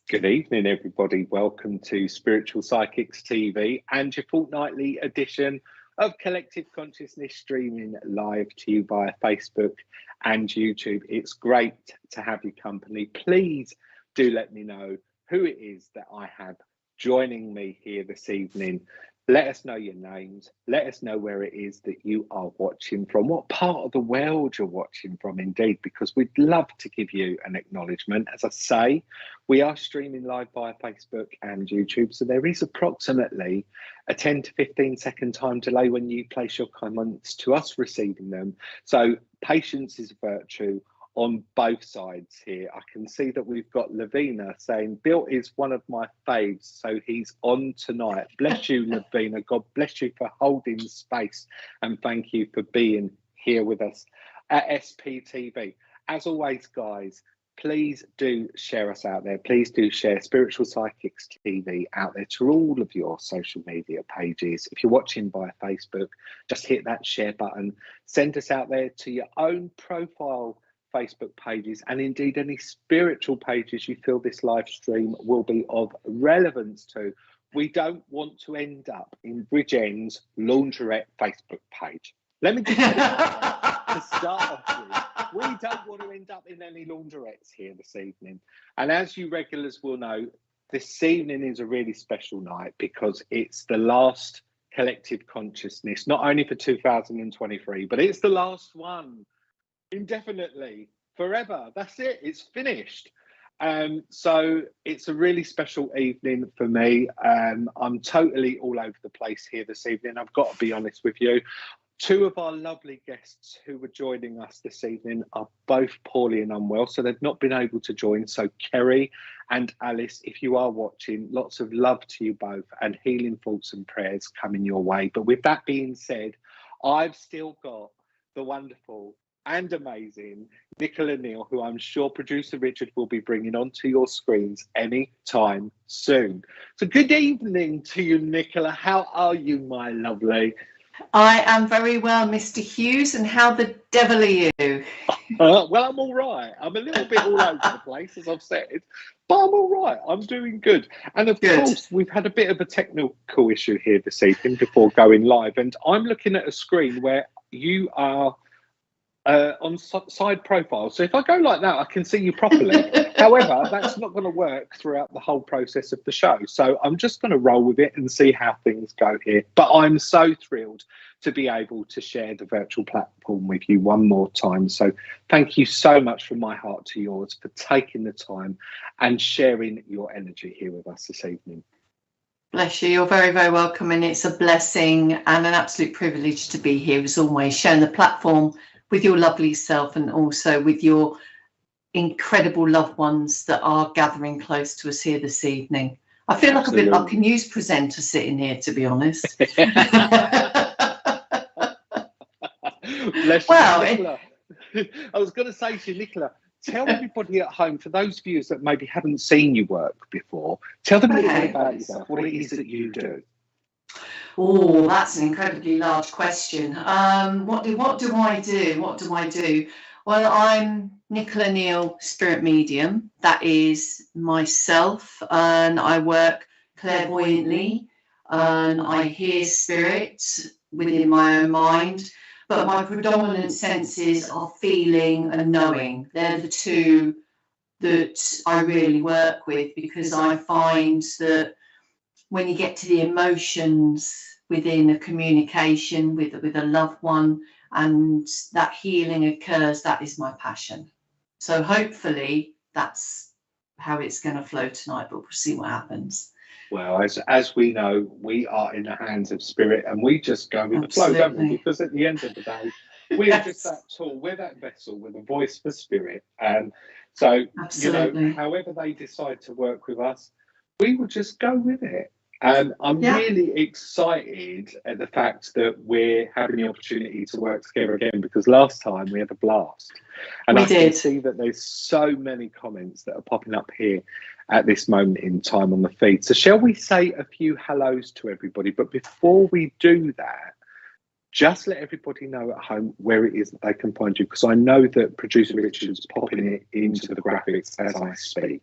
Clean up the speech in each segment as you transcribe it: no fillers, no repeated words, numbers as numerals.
Good evening, everybody. Welcome to Spiritual Psychics TV and your fortnightly edition of Collective Consciousness, streaming live to you via Facebook and YouTube. It's great to have your company. Please do let me know who it is that I have joining me here this evening. Let us know your names. Let us know where it is that you are watching from, what part of the world you're watching from, indeed, because we'd love to give you an acknowledgement. As I say, we are streaming live via Facebook and YouTube, so there is approximately a 10 to 15 second time delay when you place your comments to us receiving them. So patience is a virtue on both sides here. I can see that we've got Lavina saying, Bill is one of my faves, so he's on tonight. Bless you, Lavina. God bless you for holding space, and thank you for being here with us at SPTV. As always, guys, please do share us out there. Please do share Spiritual Psychics TV out there to all of your social media pages. If you're watching via Facebook, just hit that share button. Send us out there to your own profile Facebook pages, and indeed any spiritual pages you feel this live stream will be of relevance to. We don't want to end up in Bridget's laundrette Facebook page. Let me just to start off with, we don't want to end up in any laundrettes here this evening. And as you regulars will know, this evening is a really special night because it's the last Collective Consciousness, not only for 2023, but it's the last one. Indefinitely, forever. That's it. It's finished. So it's a really special evening for me. I'm totally all over the place here this evening. I've got to be honest with you. Two of our lovely guests who were joining us this evening are both poorly and unwell, so they've not been able to join. So Kerry and Alice, if you are watching, lots of love to you both and healing thoughts and prayers coming your way. But with that being said, I've still got the wonderful and amazing Nicola Neal, who I'm sure producer Richard will be bringing onto your screens any time soon. So good evening to you, Nicola. How are you, my lovely? I am very well, Mr. Hughes, and how the devil are you? Well, I'm all right. I'm a little bit all over the place, as I've said, but I'm all right. I'm doing good. And of course, we've had a bit of a technical issue here this evening before going live, and I'm looking at a screen where you are on side profile. So if I go like that, I can see you properly. However, that's not going to work throughout the whole process of the show. So I'm just going to roll with it and see how things go here. But I'm so thrilled to be able to share the virtual platform with you one more time. So thank you so much from my heart to yours for taking the time and sharing your energy here with us this evening. Bless you. You're very, very welcome. And it's a blessing and an absolute privilege to be here, as always, sharing the platform with your lovely self and also with your incredible loved ones that are gathering close to us here this evening. I feel like a bit like a news presenter sitting here, to be honest. Bless you, Nicola. I was going to say to you, Nicola, tell everybody at home, for those viewers that maybe haven't seen you work before, tell them a little bit about yourself, what it is that you do. Oh, that's an incredibly large question. What do I do? What do I do? Well, I'm Nicola Neal, spirit medium. That is myself, and I work clairvoyantly, and I hear spirits within my own mind. But my predominant senses are feeling and knowing. They're the two that I really work with, because I find that when you get to the emotions within a communication with a loved one and that healing occurs, that is my passion. So hopefully that's how it's going to flow tonight, but we'll see what happens. Well, as we know, we are in the hands of spirit, and we just go with the flow, don't we? Because at the end of the day, we're just that tool, we're that vessel with a voice for spirit. And so, you know, however they decide to work with us, we will just go with it. And I'm really excited at the fact that we're having the opportunity to work together again, because last time we had a blast. And I can see that there's so many comments that are popping up here at this moment in time on the feed. So shall we say a few hellos to everybody? But before we do that, just let everybody know at home where it is that they can find you, because I know that producer Richard's popping it into the graphics as I speak.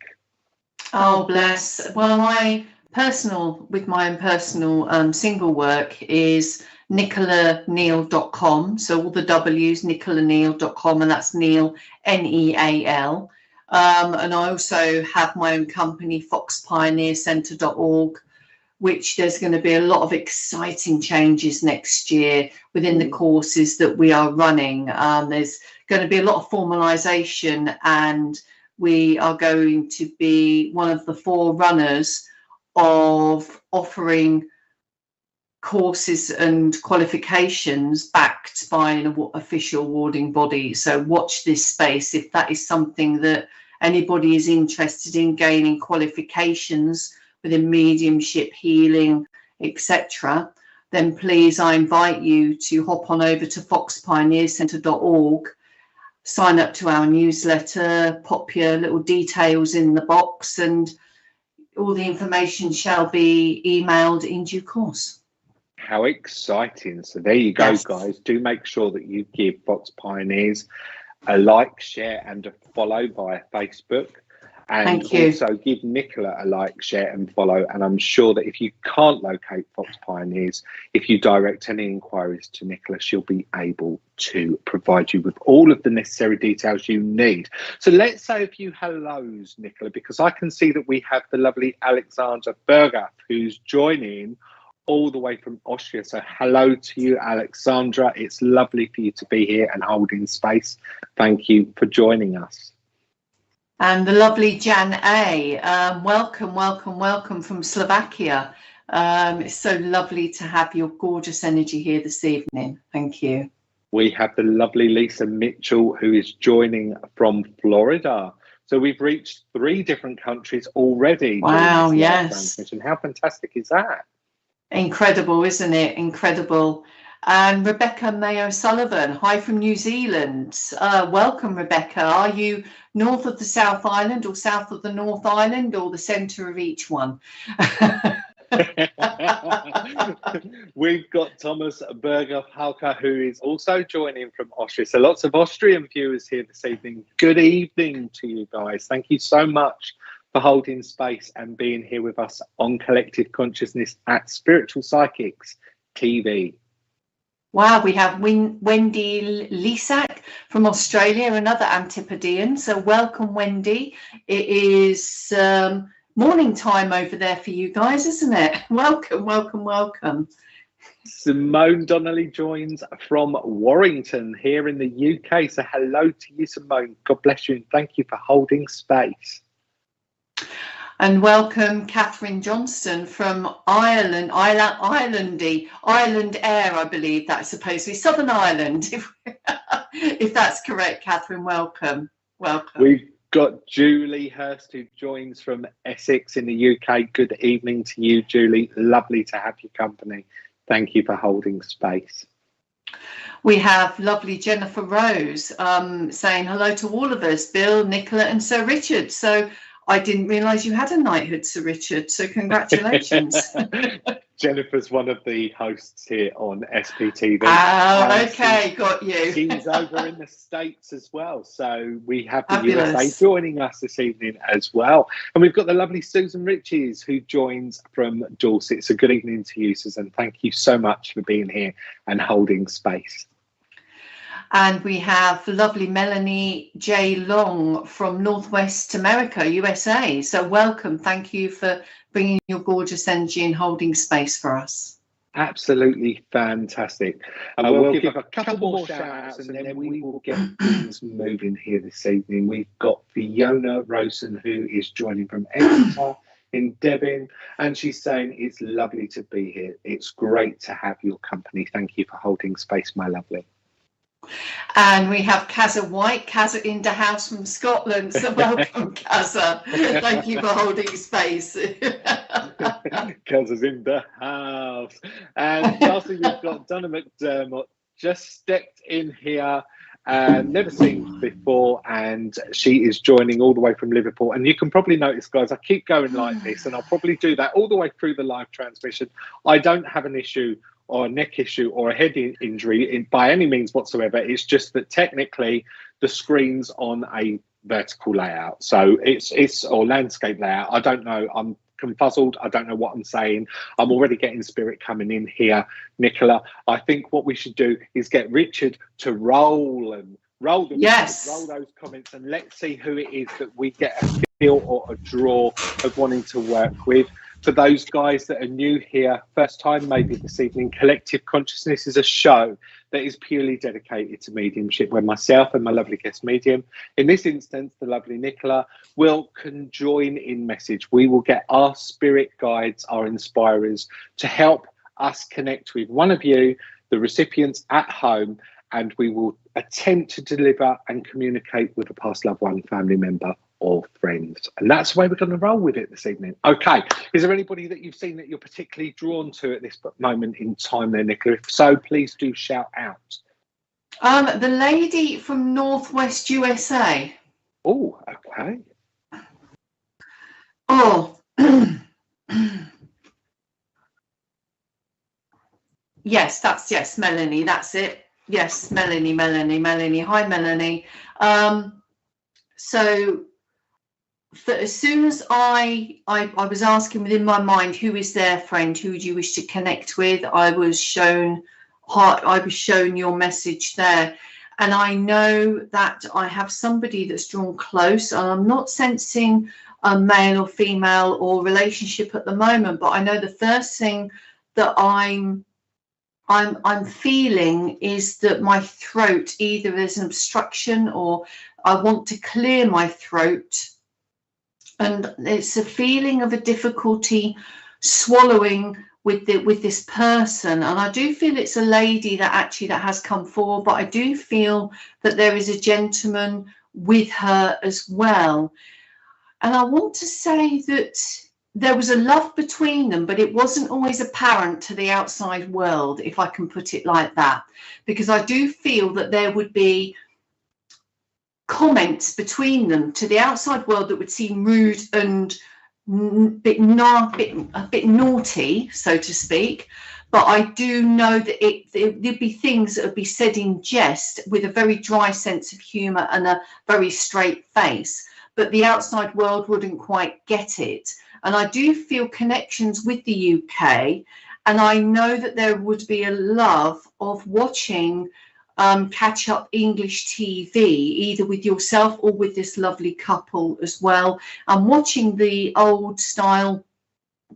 Oh, bless. Well, my own personal single work is nicolaneal.com. So all the W's, nicolaneal.com, and that's Neal, Neal. And I also have my own company, foxpioneercentre.org, which there's going to be a lot of exciting changes next year within the courses that we are running. There's going to be a lot of formalisation, and we are going to be one of the forerunners of offering courses and qualifications backed by an official awarding body. So watch this space if that is something that anybody is interested in gaining qualifications within mediumship, healing, etc. Then please, I invite you to hop on over to foxpioneercentre.org, sign up to our newsletter, pop your little details in the box, and all the information shall be emailed in due course. How exciting. So there you go, Yes. guys. Do make sure that you give Fox Pioneers a like, share and a follow via Facebook. And Thank you. also give Nicola a like, share and follow. And I'm sure that if you can't locate Fox Pioneers, if you direct any inquiries to Nicola, she'll be able to provide you with all of the necessary details you need. So let's say a few hellos, Nicola, because I can see that we have the lovely Alexandra Berger, who's joining all the way from Austria. So hello to you, Alexandra. It's lovely for you to be here and holding space. Thank you for joining us. And the lovely Jan A. Welcome from Slovakia. It's so lovely to have your gorgeous energy here this evening. Thank you. We have the lovely Lisa Mitchell, who is joining from Florida. So we've reached 3 different countries already. Wow, during this live yes. transmission. How fantastic is that? Incredible, isn't it? Incredible. And Rebecca Mayo Sullivan, hi from New Zealand. Welcome, Rebecca. Are you north of the South Island or south of the North Island or the centre of each one? We've got Thomas Berger Halka, who is also joining from Austria. So lots of Austrian viewers here this evening. Good evening to you guys. Thank you so much for holding space and being here with us on Collective Consciousness at Spiritual Psychics TV. Wow, we have Wendy Lisak from Australia, another Antipodean. So welcome, Wendy. It is morning time over there for you guys, isn't it? Welcome. Simone Donnelly joins from Warrington here in the UK. So hello to you, Simone. God bless you and thank you for holding space. And welcome Catherine Johnston from Ireland, Island Air, I believe that's supposed to be Southern Ireland, if that's correct, Catherine. Welcome. We've got Julie Hurst, who joins from Essex in the UK. Good evening to you, Julie. Lovely to have your company. Thank you for holding space. We have lovely Jennifer Rose saying hello to all of us, Bill, Nicola and Sir Richard. So I didn't realise you had a knighthood, Sir Richard, so congratulations. Jennifer's one of the hosts here on SPTV. Oh, okay, got you. She's over in the States as well, so we have the Fabulous. USA joining us this evening as well. And we've got the lovely Susan Riches, who joins from Dorset. So good evening to you, Susan. Thank you so much for being here and holding space. And we have lovely Melanie J. Long from Northwest America, USA. So welcome. Thank you for bringing your gorgeous energy and holding space for us. Absolutely fantastic. We'll give a couple more shout outs and then we will get things moving here this evening. We've got Fiona Rosen, who is joining from Exeter in Devon, and she's saying it's lovely to be here. It's great to have your company. Thank you for holding space, my lovely. And we have Kazza White, Kazza in the house from Scotland. So welcome, Kazza. Thank you for holding space. Kazza's in the house. And lastly, we've got Donna McDermott, just stepped in here, never seen before, and she is joining all the way from Liverpool. And you can probably notice, guys, I keep going like this, and I'll probably do that all the way through the live transmission. I don't have an issue or a neck issue or a head injury by any means whatsoever. It's just that technically the screen's on a vertical layout. So it's or landscape layout. I don't know. I'm confuzzled. I don't know what I'm saying. I'm already getting spirit coming in here, Nicola. I think what we should do is get Richard to roll them. Roll them. Yes. Roll those comments, and let's see who it is that we get a feel or a draw of wanting to work with. For those guys that are new here, first time maybe this evening, Collective Consciousness is a show that is purely dedicated to mediumship, where myself and my lovely guest medium, in this instance, the lovely Nicola, will conjoin in message. We will get our spirit guides, our inspirers, to help us connect with one of you, the recipients at home, and we will attempt to deliver and communicate with a past loved one, family member, or friends. And that's the way we're going to roll with it this evening. Okay, is there anybody that you've seen that you're particularly drawn to at this moment in time there, Nicola? If so, please do shout out. The lady from Northwest USA. Oh, okay. Oh, yes, Melanie, that's it. Yes, Melanie. Hi, Melanie. So as soon as I was asking within my mind, who is their friend, who do you wish to connect with, I was shown your message there, and I know that I have somebody that's drawn close, and I'm not sensing a male or female or relationship at the moment, but I know the first thing that I'm feeling is that my throat, either there's an obstruction or I want to clear my throat, and it's a feeling of a difficulty swallowing with this person. And I do feel it's a lady that has come forward, but I do feel that there is a gentleman with her as well. And I want to say that there was a love between them, but it wasn't always apparent to the outside world, if I can put it like that, because I do feel that there would be comments between them to the outside world that would seem rude and a bit naughty, so to speak. But I do know that there'd be things that would be said in jest with a very dry sense of humour and a very straight face, but the outside world wouldn't quite get it. And I do feel connections with the UK, and I know that there would be a love of watching catch up English TV, either with yourself or with this lovely couple as well, and watching the old style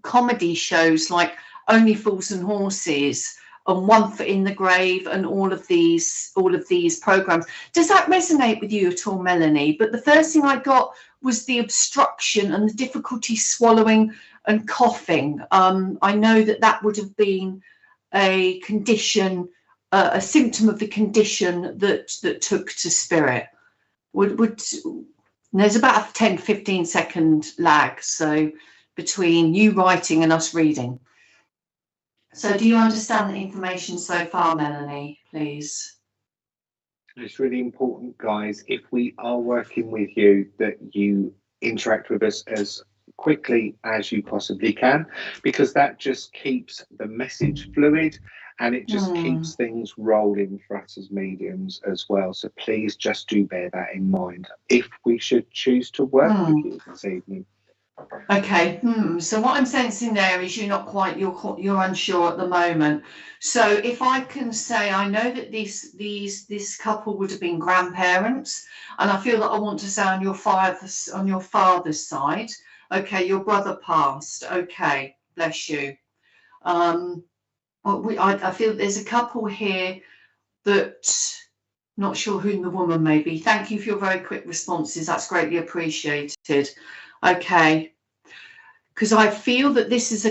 comedy shows like Only Fools and Horses and One Foot in the Grave and all of these programs. Does that resonate with you at all, Melanie? But the first thing I got was the obstruction and the difficulty swallowing and coughing. I know that would have been a condition, a symptom of the condition that took to spirit. There's about a 10-15 second lag, so between you writing and us reading. So do you understand the information so far, Melanie, please? It's really important, guys, if we are working with you, that you interact with us as quickly as you possibly can, because that just keeps the message fluid, and it just keeps things rolling for us as mediums as well. So please just do bear that in mind if we should choose to work with you this evening. Okay. So what I'm sensing there is you're unsure at the moment. So if I can say, I know that this couple would have been grandparents, and I feel that I want to say on your father's side. Okay, your brother passed. Okay, bless you. I feel there's a couple here that, not sure who the woman may be. Thank you for your very quick responses. That's greatly appreciated. Okay, because I feel that this is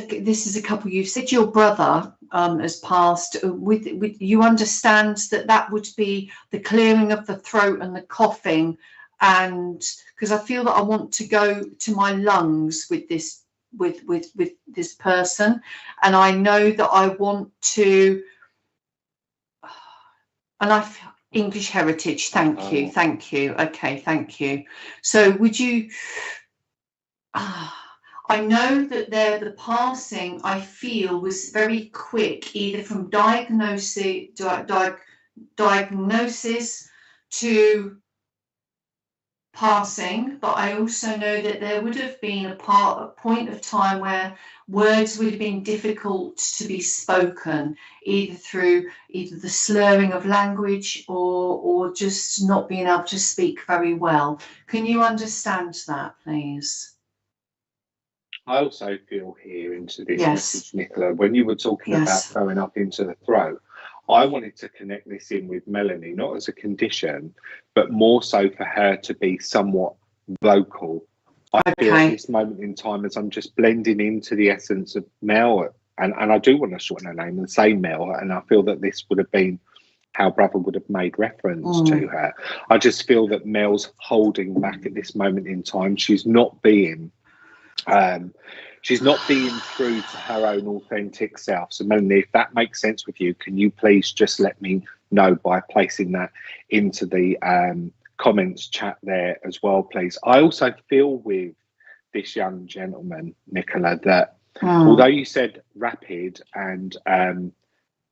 a couple. You've said your brother has passed. With you understand that would be the clearing of the throat and the coughing, and because I feel that I want to go to my lungs with this this person, and I know that I want to, and I feel English heritage. Thank you. Okay, thank you. So would you? I know that the passing, I feel, was very quick, either from diagnosis to passing, but I also know that there would have been a point of time where words would have been difficult to be spoken, either through the slurring of language or just not being able to speak very well. Can you understand that, please? I also feel here into this Yes. message, Nicola, when you were talking Yes. about going up into the throat, I wanted to connect this in with Melanie, not as a condition, but more so for her to be somewhat vocal. I feel at this moment in time, as I'm just blending into the essence of Mel, and I do want to shorten her name and say Mel, and I feel that this would have been how Brother would have made reference to her. I just feel that Mel's holding back at this moment in time. She's not being true to her own authentic self. So Melanie, if that makes sense with you, can you please just let me know by placing that into the comments chat there as well, please. I also feel with this young gentleman, Nicola, that although you said rapid and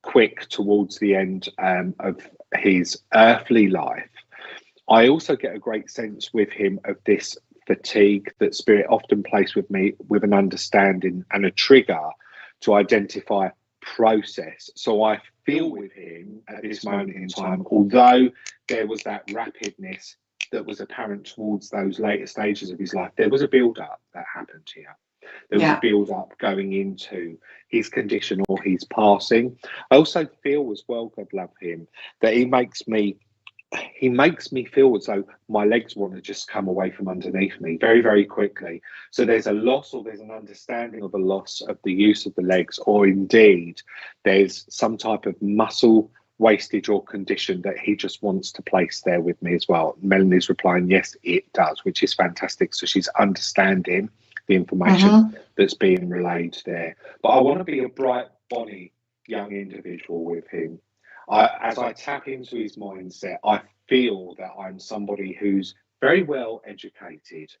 quick towards the end of his earthly life, I also get a great sense with him of this fatigue that Spirit often plays with me, with an understanding and a trigger to identify process. So I feel with him at this moment in time, although there was that rapidness that was apparent towards those later stages of his life, there was a build-up that happened here. There was a build-up going into his condition or his passing. I also feel as well, God love him, that he makes me feel as though my legs want to just come away from underneath me very, very quickly. So there's a loss, or there's an understanding of a loss of the use of the legs, or indeed there's some type of muscle wastage or condition that he just wants to place there with me as well. Melanie's replying, yes, it does, which is fantastic. So she's understanding the information that's being relayed there. But I want to be a bright, bonny young individual with him. As I tap into his mindset, I feel that I'm somebody who's very well educated.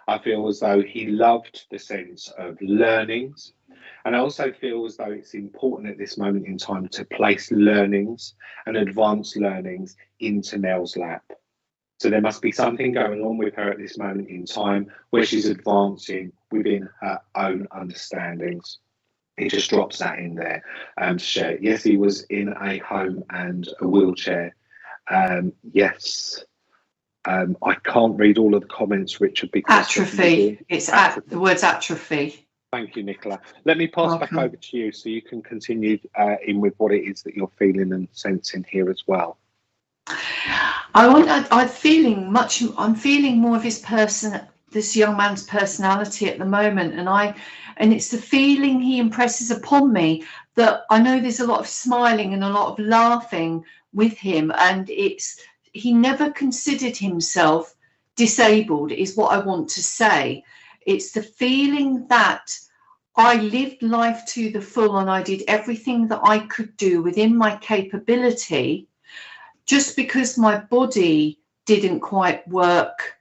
I feel as though he loved the sense of learnings. And I also feel as though it's important at this moment in time to place learnings and advanced learnings into Nell's lap. So there must be something going on with her at this moment in time where she's advancing within her own understandings. He just drops that in there to share. Yes, he was in a home and a wheelchair. Yes. I can't read all of the comments, Richard, because atrophy. It's the word's atrophy. Thank you, Nicola. Let me pass back over to you so you can continue in with what it is that you're feeling and sensing here as well. I'm feeling more of his this young man's personality at the moment, and it's the feeling he impresses upon me that I know there's a lot of smiling and a lot of laughing with him, and he never considered himself disabled, is what I want to say. It's the feeling that I lived life to the full and I did everything that I could do within my capability. Just because my body didn't quite work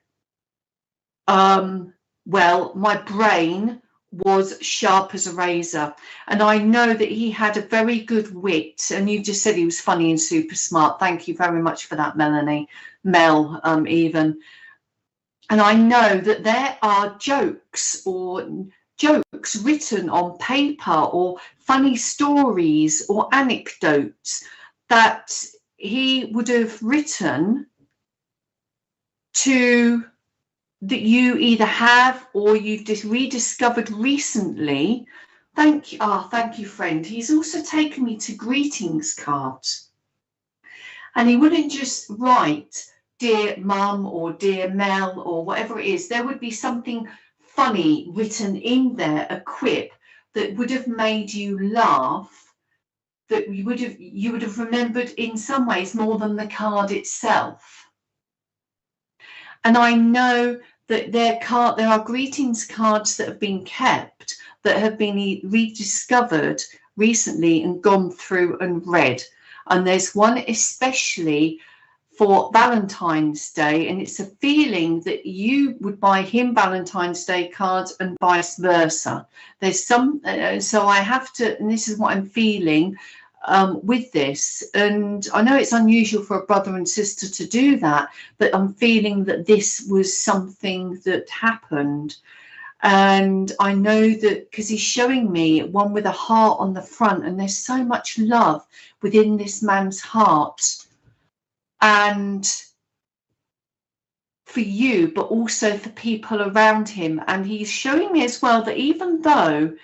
well, my brain was sharp as a razor. And I know that he had a very good wit. And you just said he was funny and super smart. Thank you very much for that, Melanie. Mel, even. And I know that there are jokes written on paper, or funny stories or anecdotes that he would have written that you either have or you've just rediscovered recently. Thank you, friend. He's also taken me to greetings cards, and he wouldn't just write dear mum or dear Mel or whatever it is. There would be something funny written in there, a quip that would have made you laugh, that you would have remembered in some ways more than the card itself. And I know that there are greetings cards that have been kept, that have been rediscovered recently and gone through and read. And there's one especially for Valentine's Day, and it's a feeling that you would buy him Valentine's Day cards and vice versa. There's some, so I have to, and this is what I'm feeling, with this, and I know it's unusual for a brother and sister to do that, but I'm feeling that this was something that happened. And I know that because he's showing me one with a heart on the front, and there's so much love within this man's heart, and for you, but also for people around him. And he's showing me as well that even though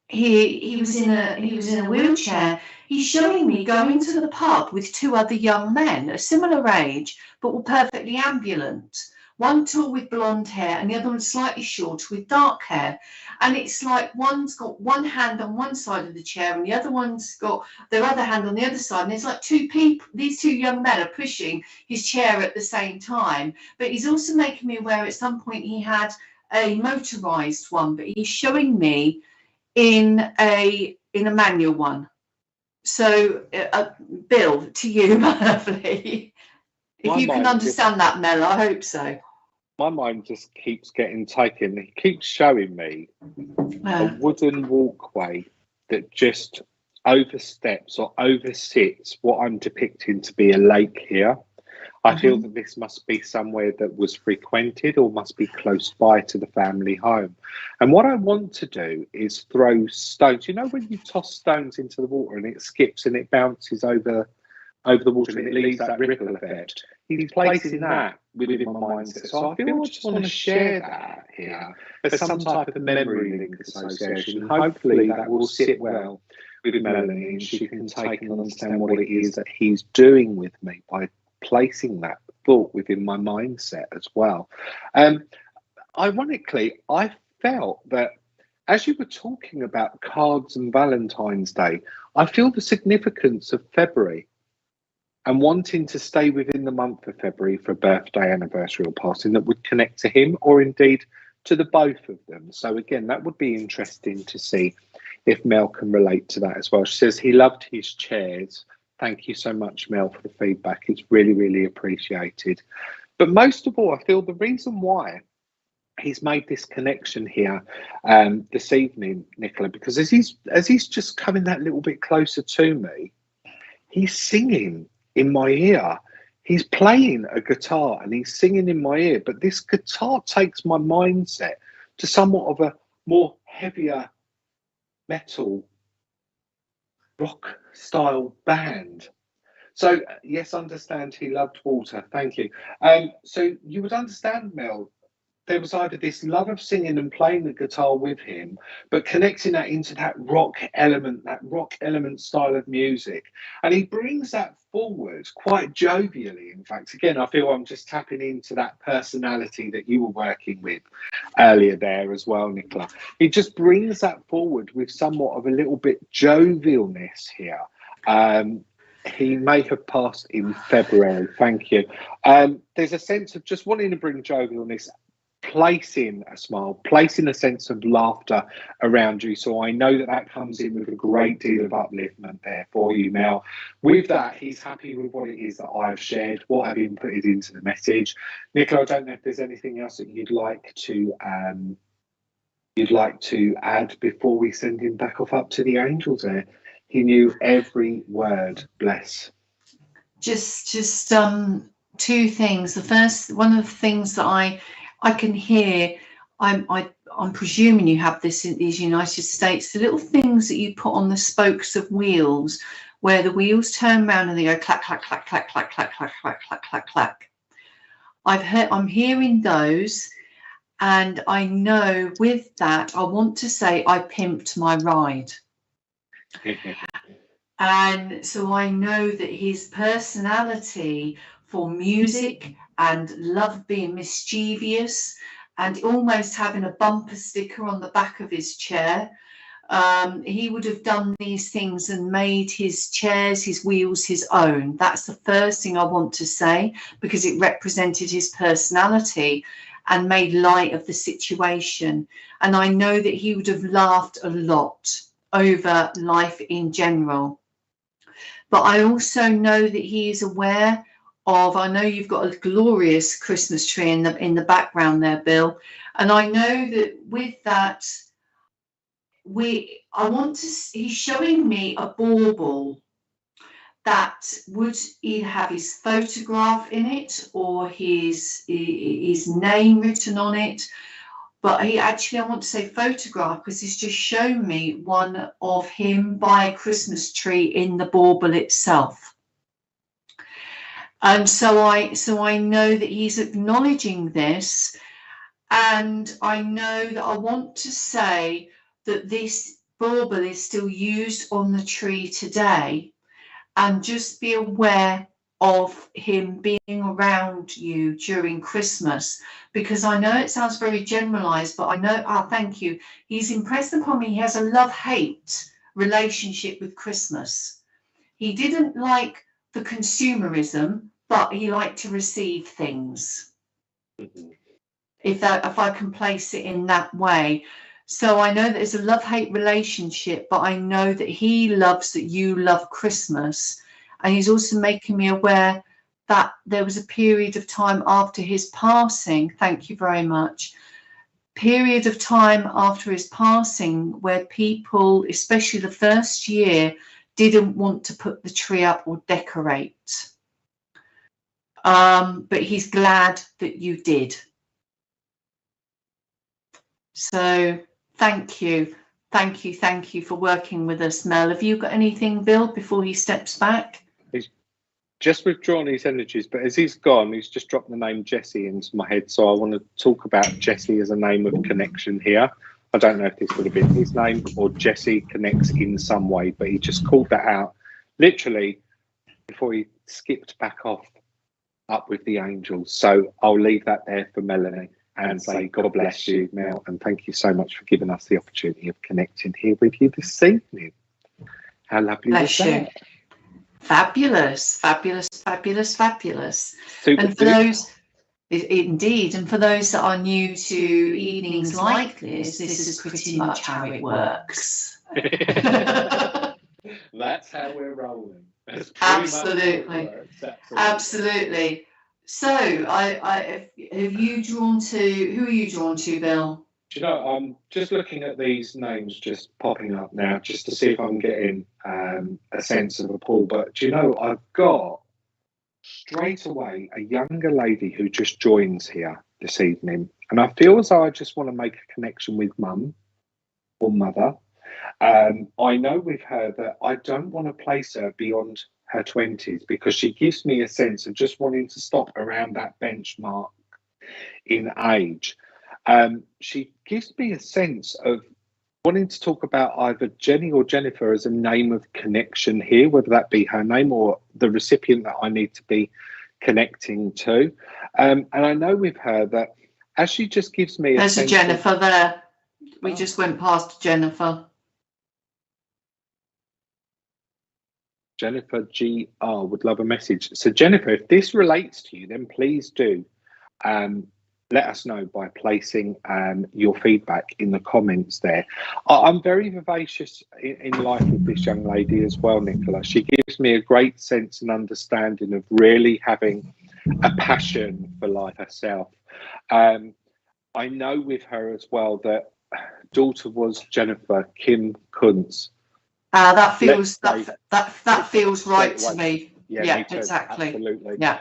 he was in a wheelchair, he's showing me going to the pub with two other young men, a similar age, but were perfectly ambulant. One tall with blonde hair and the other one slightly shorter with dark hair. And it's like one's got one hand on one side of the chair and the other one's got their other hand on the other side. And it's like two people, these two young men are pushing his chair at the same time. But he's also making me aware at some point he had a motorised one, but he's showing me in a manual one. So, Bill, to you, my lovely. If you can understand that, Mel, I hope so. My mind just keeps getting taken. He keeps showing me a wooden walkway that just oversteps or oversits what I'm depicting to be a lake here. I feel that this must be somewhere that was frequented or must be close by to the family home. And what I want to do is throw stones. You know when you toss stones into the water and it skips and it bounces over the water and it leaves that ripple effect? He's placing that within my mindset. So I feel I just want to share that here as some type of memory link association. Hopefully that will sit well with Melanie and she can take and understand what it is that he's doing with me by placing that thought within my mindset as well. Ironically, I felt that as you were talking about cards and Valentine's Day, I feel the significance of February and wanting to stay within the month of February for a birthday, anniversary or passing that would connect to him or indeed to the both of them. So again, that would be interesting to see if Mel can relate to that as well. She says he loved his chairs. Thank you so much, Mel, for the feedback. It's really, really appreciated. But most of all, I feel the reason why he's made this connection here this evening, Nicola, because as he's just coming that little bit closer to me, he's singing in my ear. He's playing a guitar and he's singing in my ear, but this guitar takes my mindset to somewhat of a more heavier metal rock style band. So yes, understand he loved water. Thank you. So you would understand, Mel, there was either this love of singing and playing the guitar with him, but connecting that into that rock element style of music. And he brings that forward quite jovially. In fact, again, I feel I'm just tapping into that personality that you were working with earlier there as well, Nicola. He just brings that forward with somewhat of a little bit jovialness here. He may have passed in February. Thank you. There's a sense of just wanting to bring jovialness, placing a smile, placing a sense of laughter around you. So I know that comes in with a great deal of upliftment there for you, Mel. With that, he's happy with what it is that I've shared, what I've inputted into the message. Nicola, I don't know if there's anything else that you'd like to add before we send him back off up to the angels there. He knew every word, bless. Just two things. The first, one of the things that I can hear, I'm presuming you have this in these United States, the little things that you put on the spokes of wheels, where the wheels turn around and they go clack, clack, clack, clack, clack, clack, clack, clack, clack, clack, clack. I'm hearing those, and I know with that, I want to say I pimped my ride. And so I know that his personality for music and love being mischievous and almost having a bumper sticker on the back of his chair, he would have done these things and made his chairs, his wheels, his own. That's the first thing I want to say, because it represented his personality and made light of the situation. And I know that he would have laughed a lot over life in general. But I also know that he is aware of, I know you've got a glorious Christmas tree in the background there, Bill. And I know that with that, I want to, he's showing me a bauble that would either have his photograph in it or his name written on it. But I want to say photograph, because he's just shown me one of him by a Christmas tree in the bauble itself. And so I know that he's acknowledging this, and I know that I want to say that this bauble is still used on the tree today, and just be aware of him being around you during Christmas, because I know it sounds very generalized, but I know, thank you, he's impressed upon me he has a love-hate relationship with Christmas. He didn't like the consumerism, but he liked to receive things. If I can place it in that way. So I know that there's a love-hate relationship, but I know that he loves that you love Christmas. And he's also making me aware that there was a period of time after his passing, thank you very much, period of time after his passing where people, especially the first year, didn't want to put the tree up or decorate. But he's glad that you did. So thank you for working with us, Mel. Have you got anything, Bill, before he steps back? He's just withdrawn his energies, but as he's gone, he's just dropped the name Jessie into my head. So I want to talk about Jessie as a name of connection here. I don't know if this would have been his name or Jessie connects in some way, but he just called that out literally before he skipped back up with the angels. So I'll leave that there for Melanie and say God bless you, Mel, and thank you so much for giving us the opportunity of connecting here with you this evening. How lovely was that? Fabulous, fabulous, fabulous, fabulous. Super and for those, indeed, and for those that are new to evenings like this is pretty much how it works. That's how we're rolling. Absolutely, absolutely. So, who are you drawn to, Bill? Do you know, I'm just looking at these names just popping up now, just to see if I'm getting a sense of a pull. But do you know, I've got straight away a younger lady who just joins here this evening, and I feel as though I just want to make a connection with mum or mother. I know with her that I don't want to place her beyond her 20s, because she gives me a sense of just wanting to stop around that benchmark in age. She gives me a sense of wanting to talk about either Jenny or Jennifer as a name of connection here, whether that be her name or the recipient that I need to be connecting to. And I know with her that as she just gives me there's a Jennifer there. We just went past Jennifer. Jennifer GR would love a message. So Jennifer, if this relates to you, then please do let us know by placing your feedback in the comments there. I'm very vivacious in life with this young lady as well, Nicola. She gives me a great sense and understanding of really having a passion for life herself. I know with her as well that daughter was Jennifer Kim Kuntz. That feels that feels right to me. Yeah, me too. Exactly. Absolutely. Yeah.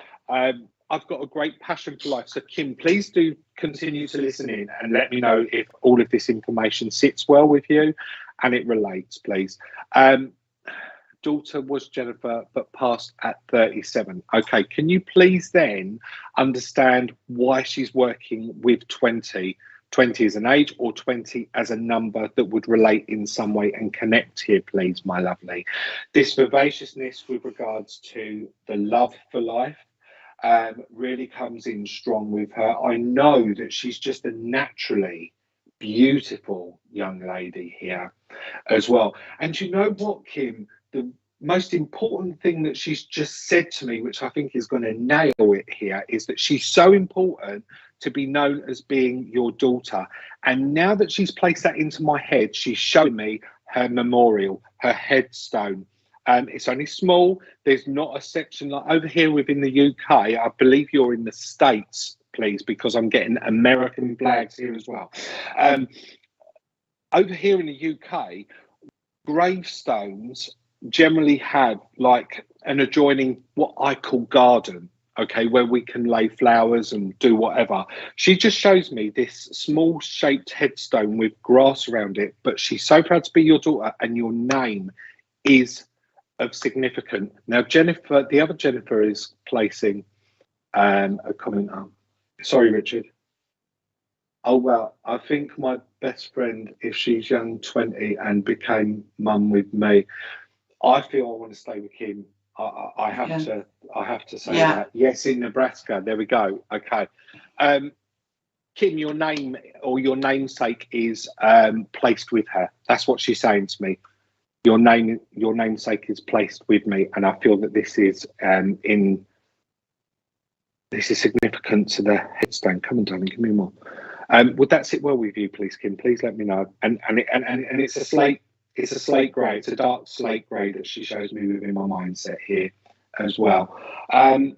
I've got a great passion for life. So Kim, please do continue to listen in and let me know if all of this information sits well with you and it relates, please. Daughter was Jennifer, but passed at 37. Okay, can you please then understand why she's working with 20 as an age or 20 as a number that would relate in some way and connect here, please, my lovely. This vivaciousness with regards to the love for life really comes in strong with her. I know that she's just a naturally beautiful young lady here as well. And you know what, Kim? The most important thing that she's just said to me, which I think is going to nail it here, is that she's so important to be known as being your daughter. And now that she's placed that into my head, she's showing me her memorial, her headstone. It's only small. There's not a section like over here within the UK. I believe you're in the States, please, because I'm getting American flags here as well. over here in the UK, gravestones generally have like an adjoining what I call garden, okay, where we can lay flowers and do whatever. She just shows me this small shaped headstone with grass around it, but she's so proud to be your daughter and your name is of significance. Now, Jennifer, the other Jennifer is placing a comment on. Sorry, Richard. Oh, well, I think my best friend, if she's young, 20, and became mum with me, I feel I want to stay with Kim. I have to say that. Yes, in Nebraska. There we go. Okay. Kim, your name or your namesake is placed with her. That's what she's saying to me. Your namesake is placed with me, and I feel that this is significant to the headstone. Come on, darling, give me more. Would that sit well with you, please, Kim? Please let me know. And it's a slate. It's a slate grey. It's a dark slate grey that she shows me within my mindset here as well. And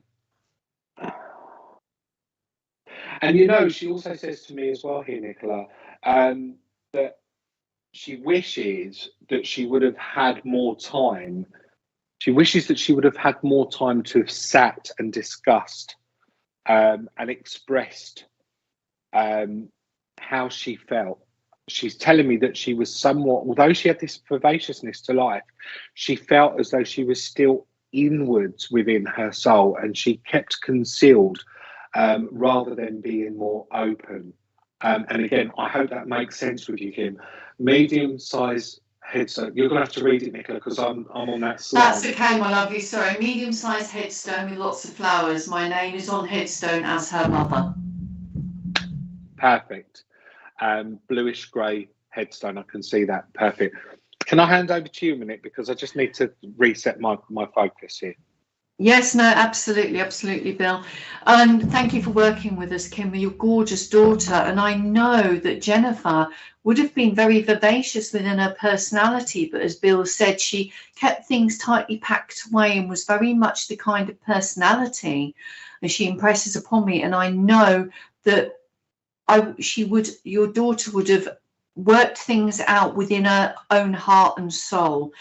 you know, she also says to me as well here, Nicola, that she wishes that she would have had more time. She wishes that she would have had more time to have sat and discussed and expressed how she felt. She's telling me that she was somewhat, although she had this vivaciousness to life, she felt as though she was still inwards within her soul, and she kept concealed rather than being more open. And again, I hope that makes sense with you, Kim. Medium-sized headstone. You're going to have to read it, Nicola, because I'm on that slide. That's okay, my lovely. Sorry, medium-sized headstone with lots of flowers. My name is on headstone as her mother. Perfect. Bluish grey headstone. I can see that. Perfect. Can I hand over to you a minute, because I just need to reset my focus here. Yes, no, absolutely, Bill. And thank you for working with us, Kim, your gorgeous daughter. And I know that Jennifer would have been very vivacious within her personality, but as Bill said, she kept things tightly packed away and was very much the kind of personality that she impresses upon me. And I know that your daughter would have worked things out within her own heart and soul.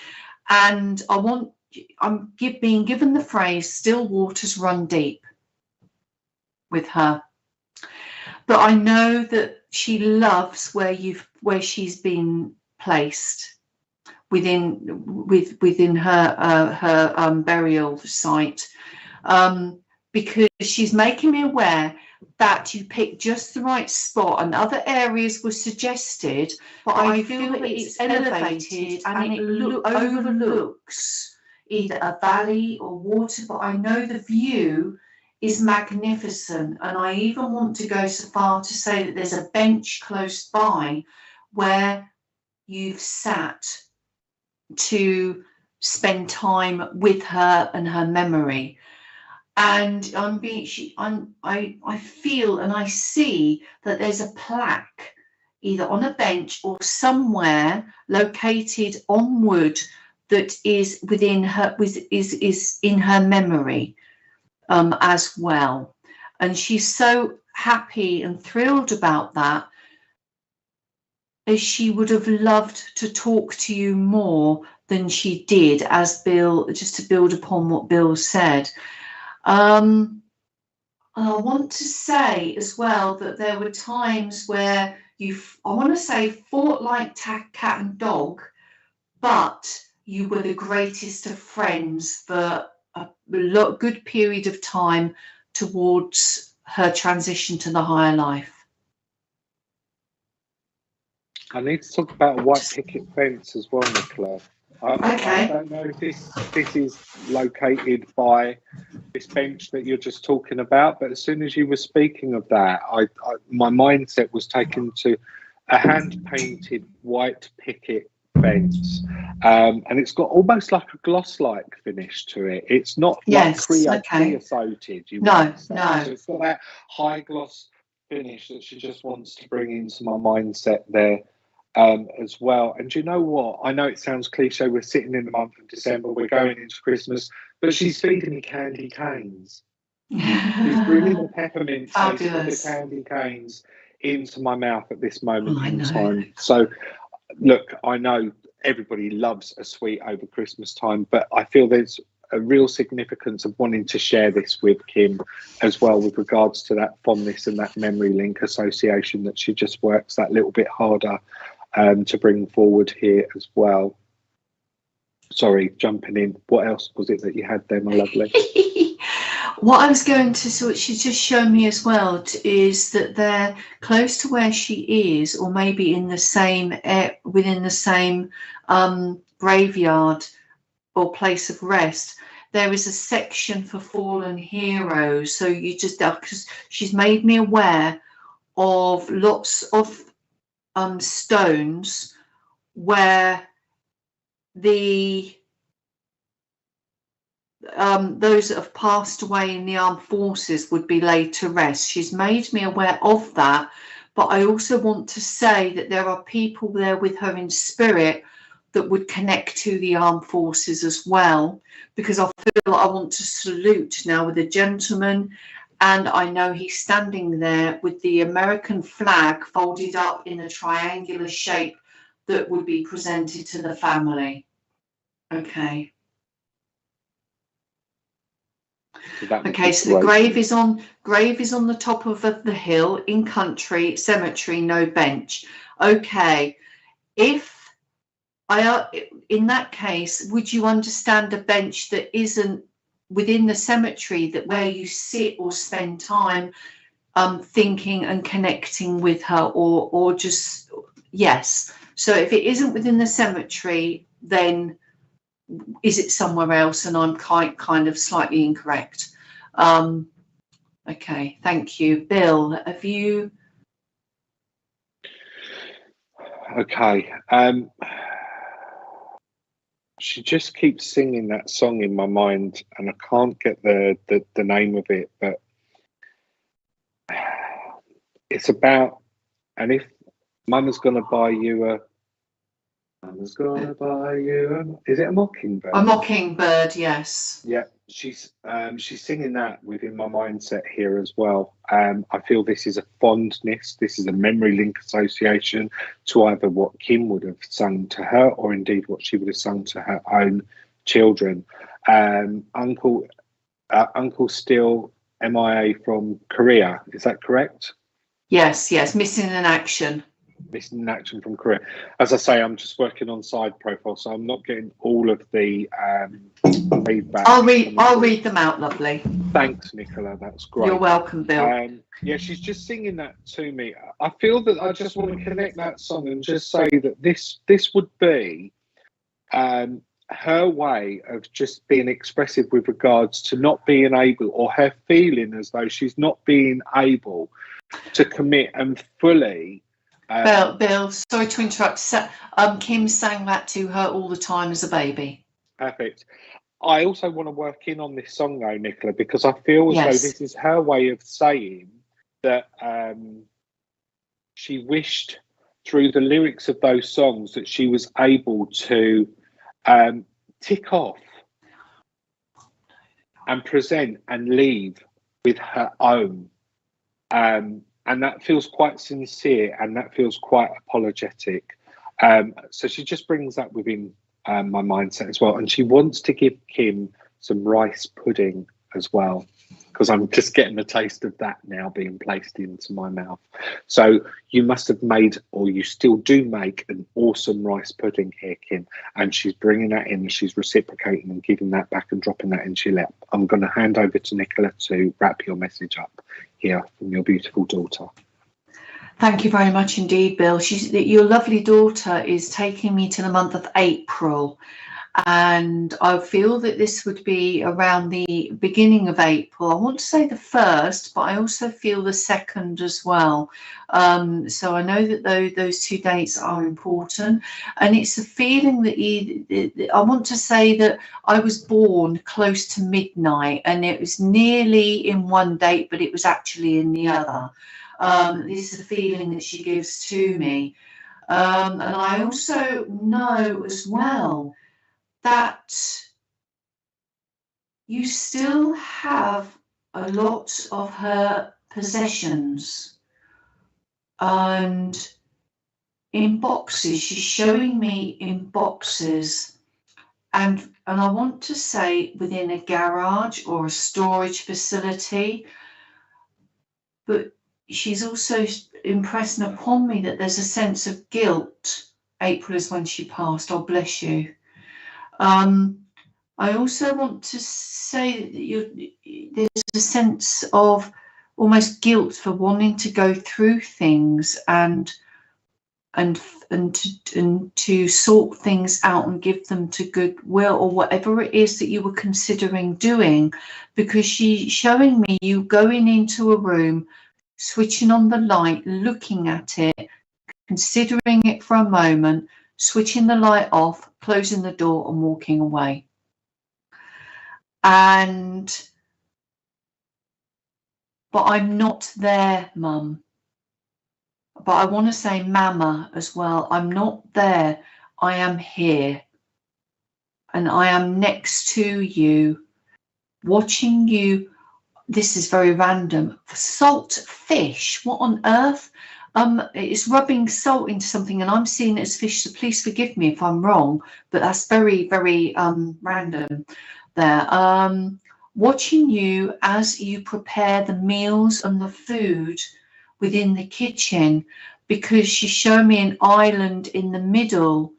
And I'm being given the phrase, still waters run deep with her. But I know that she loves where she's been placed within her burial site, because she's making me aware that you picked just the right spot, and other areas were suggested, but I feel that it's elevated and it overlooks either a valley or water, but I know the view is magnificent. And I even want to go so far to say that there's a bench close by where you've sat to spend time with her and her memory. And I feel and I see that there's a plaque either on a bench or somewhere located on wood that is within her, is in her memory as well. And she's so happy and thrilled about that, as she would have loved to talk to you more than she did, as Bill, just to build upon what Bill said. And I want to say as well that there were times where I want to say fought like cat and dog, but you were the greatest of friends for a good period of time towards her transition to the higher life. I need to talk about a white picket fence as well, Nicola. Okay. I don't know if this is located by this bench that you're just talking about, but as soon as you were speaking of that, my mindset was taken to a hand-painted white picket fence, and it's got almost like a gloss-like finish to it. It's not like creosoted. No. So it's got that high gloss finish that she just wants to bring into my mindset there. As well. And you know what? I know it sounds cliche. We're sitting in the month of December. We're going into Christmas, but she's feeding me candy canes. She's bringing the peppermint taste of the candy canes into my mouth at this moment in time. So look, I know everybody loves a sweet over Christmas time, but I feel there's a real significance of wanting to share this with Kim as well, with regards to that fondness and that memory link association that she just works that little bit harder to bring forward here as well. Sorry, jumping in. What else was it that you had there, my lovely? What I was going to sort, she's just shown me as well, is that they're close to where she is, or maybe in the same within the same graveyard or place of rest. There is a section for fallen heroes. So you just, because she's made me aware of lots of stones where the those that have passed away in the armed forces would be laid to rest. She's made me aware of that, but I also want to say that there are people there with her in spirit that would connect to the armed forces as well, because I feel like I want to salute now with a gentleman, and I know he's standing there with the American flag folded up in a triangular shape that would be presented to the family. Okay. Okay, so the grave is on the top of the hill, in country, cemetery, no bench. Okay, if in that case, would you understand a bench that isn't within the cemetery, that where you sit or spend time thinking and connecting with her, or just, yes. So if it isn't within the cemetery, then is it somewhere else? And I'm kind of slightly incorrect. Okay, thank you. Bill, have you? Okay. She just keeps singing that song in my mind, and I can't get the name of it, but it's about, and if Mama's gonna buy you a, Mama's gonna buy you a, is it a mockingbird? A mockingbird, yes. Yeah, she's singing that within my mindset here as well. I feel this is a fondness, this is a memory link association to either what Kim would have sung to her, or indeed what she would have sung to her own children. Uncle still MIA from Korea, is that correct? Yes, missing in action. Missing in action from Korea. As I say, I'm just working on side profile, so I'm not getting all of the feedback. I'll read them out, lovely. Thanks, Nicola. That's great. You're welcome, Bill. Yeah, she's just singing that to me. I feel that I just want to connect that song and just say that this would be her way of just being expressive with regards to not being able, or her feeling as though she's not being able to commit and fully. Bill, sorry to interrupt. Kim sang that to her all the time as a baby. Perfect. I also want to work in on this song though, Nicola, because I feel as though this is her way of saying that she wished through the lyrics of those songs that she was able to tick off and present and leave with her own. And that feels quite sincere, and that feels quite apologetic. So she just brings that within my mindset as well. And she wants to give Kim some rice pudding as well, because I'm just getting a taste of that now being placed into my mouth. So you must have made, or you still do make, an awesome rice pudding here, Kim. And she's bringing that in, she's reciprocating and giving that back and dropping that into your lap. I'm going to hand over to Nicola to wrap your message up here from your beautiful daughter. Thank you very much indeed, Bill. Your lovely daughter is taking me to the month of April, and I feel that this would be around the beginning of April. I want to say the 1st, but I also feel the 2nd as well. So I know that those 2 dates are important, and it's a feeling that I want to say that I was born close to midnight, and it was nearly in one date, but it was actually in the other. This is a feeling that she gives to me. And I also know as well that you still have a lot of her possessions. And in boxes. She's showing me in boxes, and I want to say within a garage or a storage facility, but she's also impressing upon me that there's a sense of guilt. April is when she passed. Oh, bless you. I also want to say that there's a sense of almost guilt for wanting to go through things and to sort things out and give them to Goodwill or whatever it is that you were considering doing, because she's showing me you going into a room, switching on the light, looking at it, considering it for a moment, switching the light off, closing the door and walking away. But I'm not there, Mum. But I want to say Mama as well. I'm not there. I am here. And I am next to you, watching you. This is very random. Salt fish. What on earth? It's rubbing salt into something and I'm seeing it as fish. So please forgive me if I'm wrong, but that's very, very random there. Watching you as you prepare the meals and the food within the kitchen, because she's showing me an island in the middle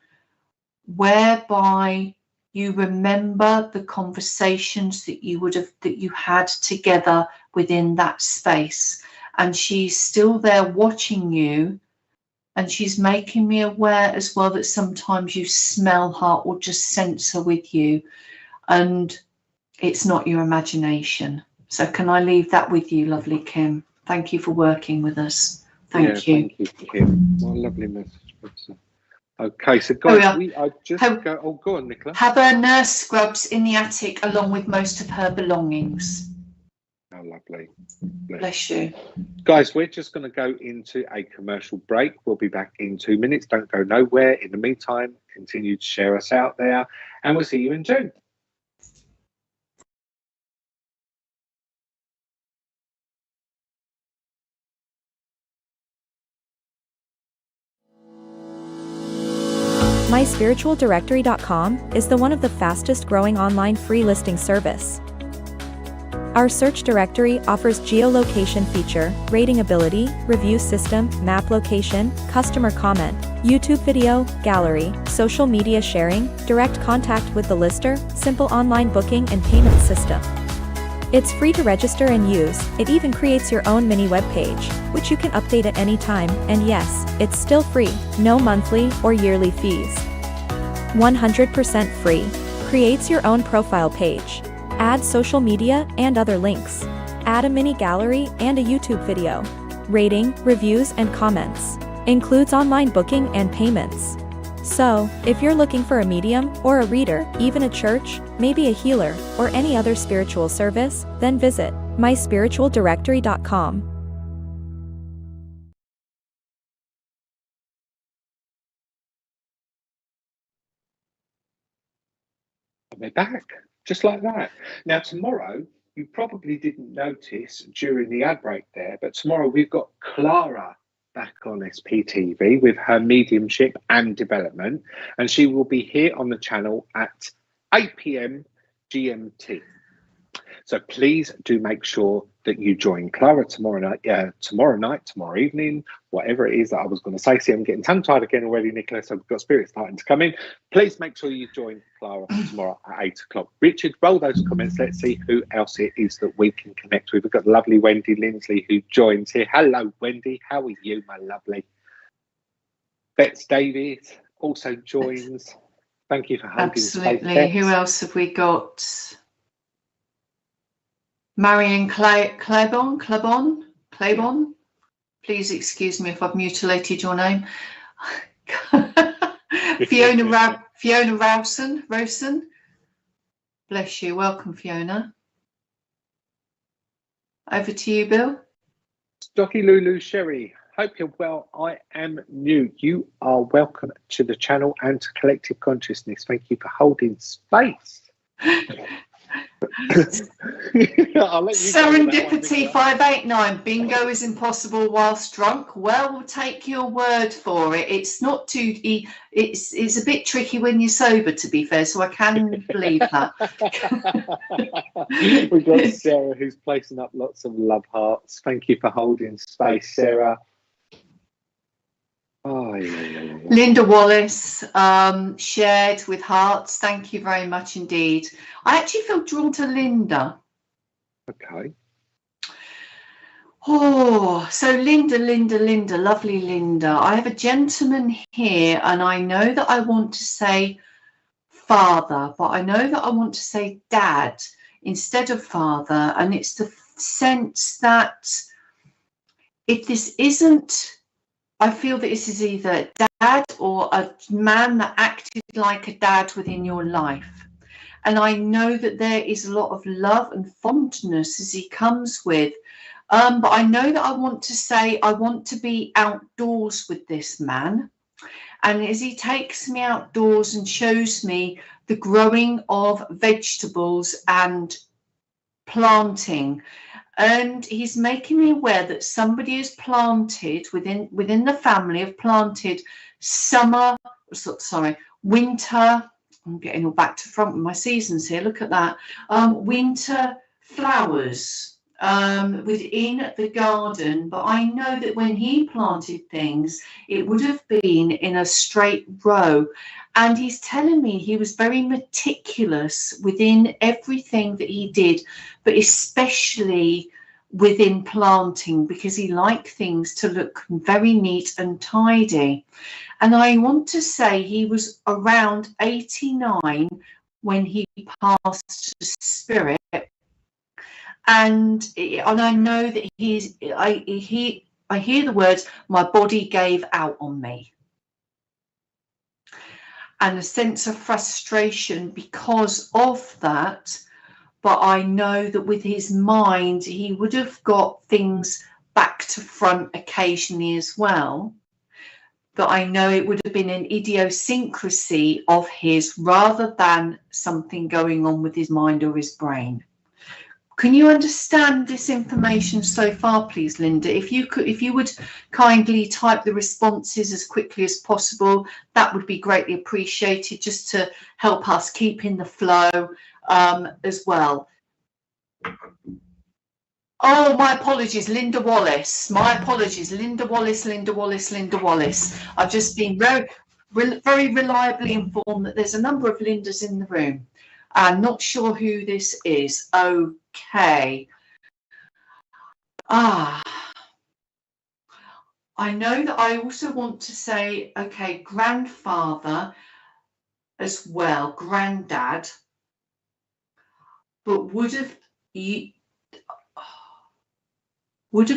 whereby you remember the conversations that you had together within that space, and she's still there watching you, and she's making me aware as well that sometimes you smell her or just sense her with you, and it's not your imagination. So can I leave that with you, lovely Kim? Thank you for working with us. Thank you. Thank you, Kim. What a lovely message. Okay, so guys, go on, Nicola. Have her nurse scrubs in the attic along with most of her belongings. Oh, lovely. Bless you. Guys, we're just going to go into a commercial break. We'll be back in 2 minutes. Don't go nowhere. In the meantime, continue to share us out there, and we'll see you in June. MySpiritualDirectory.com is one of the fastest growing online free listing service. Our search directory offers geolocation feature, rating ability, review system, map location, customer comment, YouTube video, gallery, social media sharing, direct contact with the lister, simple online booking and payment system. It's free to register and use. It even creates your own mini web page, which you can update at any time, and yes, it's still free, no monthly or yearly fees. 100% free. Creates your own profile page. Add social media and other links. Add a mini gallery and a YouTube video. Rating, reviews and comments. Includes online booking and payments. So, if you're looking for a medium or a reader, even a church, maybe a healer, or any other spiritual service, then visit myspiritualdirectory.com. We're back, just like that. Now, tomorrow, you probably didn't notice during the ad break there, but tomorrow we've got Clara back on SPTV with her mediumship and development, and she will be here on the channel at 8 p.m. GMT. So please do make sure that you join Clara tomorrow evening, whatever it is that I was going to say. See, I'm getting tongue-tied again already, Nicola, so we've got spirits starting to come in. Please make sure you join Clara tomorrow at 8 o'clock. Richard, roll those comments. Let's see who else it is that we can connect with. We've got lovely Wendy Lindsley who joins here. Hello, Wendy. How are you, my lovely? Bets Davies also joins. Thank you for holding Absolutely. space. Who else have we got? Marion Claybon. Please excuse me if I've mutilated your name. Fiona Rowson. Bless you. Welcome, Fiona. Over to you, Bill. Stocky Lulu Sherry. Hope you're well. I am new. You are welcome to the channel and to Collective Consciousness. Thank you for holding space. I'll let you Serendipity 589. Bingo is impossible whilst drunk. Well, we'll take your word for it. It's not too. It's a bit tricky when you're sober, to be fair. So I can believe that. We've got Sarah, who's placing up lots of love hearts. Thank you for holding space, Sarah. Oh, yeah. Linda Wallace shared with hearts. Thank you very much indeed. I actually feel drawn to Linda. Okay. Oh, so Linda, lovely Linda. I have a gentleman here, and I know that I want to say father, but I know that I want to say dad instead of father. And it's the sense that if this isn't, I feel that this is either dad or a man that acted like a dad within your life. And I know that there is a lot of love and fondness as he comes with. But I know that I want to say I want to be outdoors with this man. And as he takes me outdoors and shows me the growing of vegetables and planting, and he's making me aware that somebody has planted within the family, have planted winter. I'm getting all back to front with my seasons here. Look at that. Winter flowers within the garden. But I know that when he planted things, it would have been in a straight row. And he's telling me he was very meticulous within everything that he did, but especially within planting, because he liked things to look very neat and tidy. And I want to say he was around 89 when he passed to spirit. And I know that I hear the words, my body gave out on me. And a sense of frustration because of that. But I know that with his mind, he would have got things back to front occasionally as well. But I know it would have been an idiosyncrasy of his rather than something going on with his mind or his brain. Can you understand this information so far, please, Linda? If you would kindly type the responses as quickly as possible, that would be greatly appreciated, just to help us keep in the flow as well. Oh, my apologies, Linda Wallace. My apologies, Linda Wallace. I've just been very reliably informed that there's a number of Lindas in the room. I'm not sure who this is. Okay. I know that I also want to say, okay, grandfather as well, granddad, but would have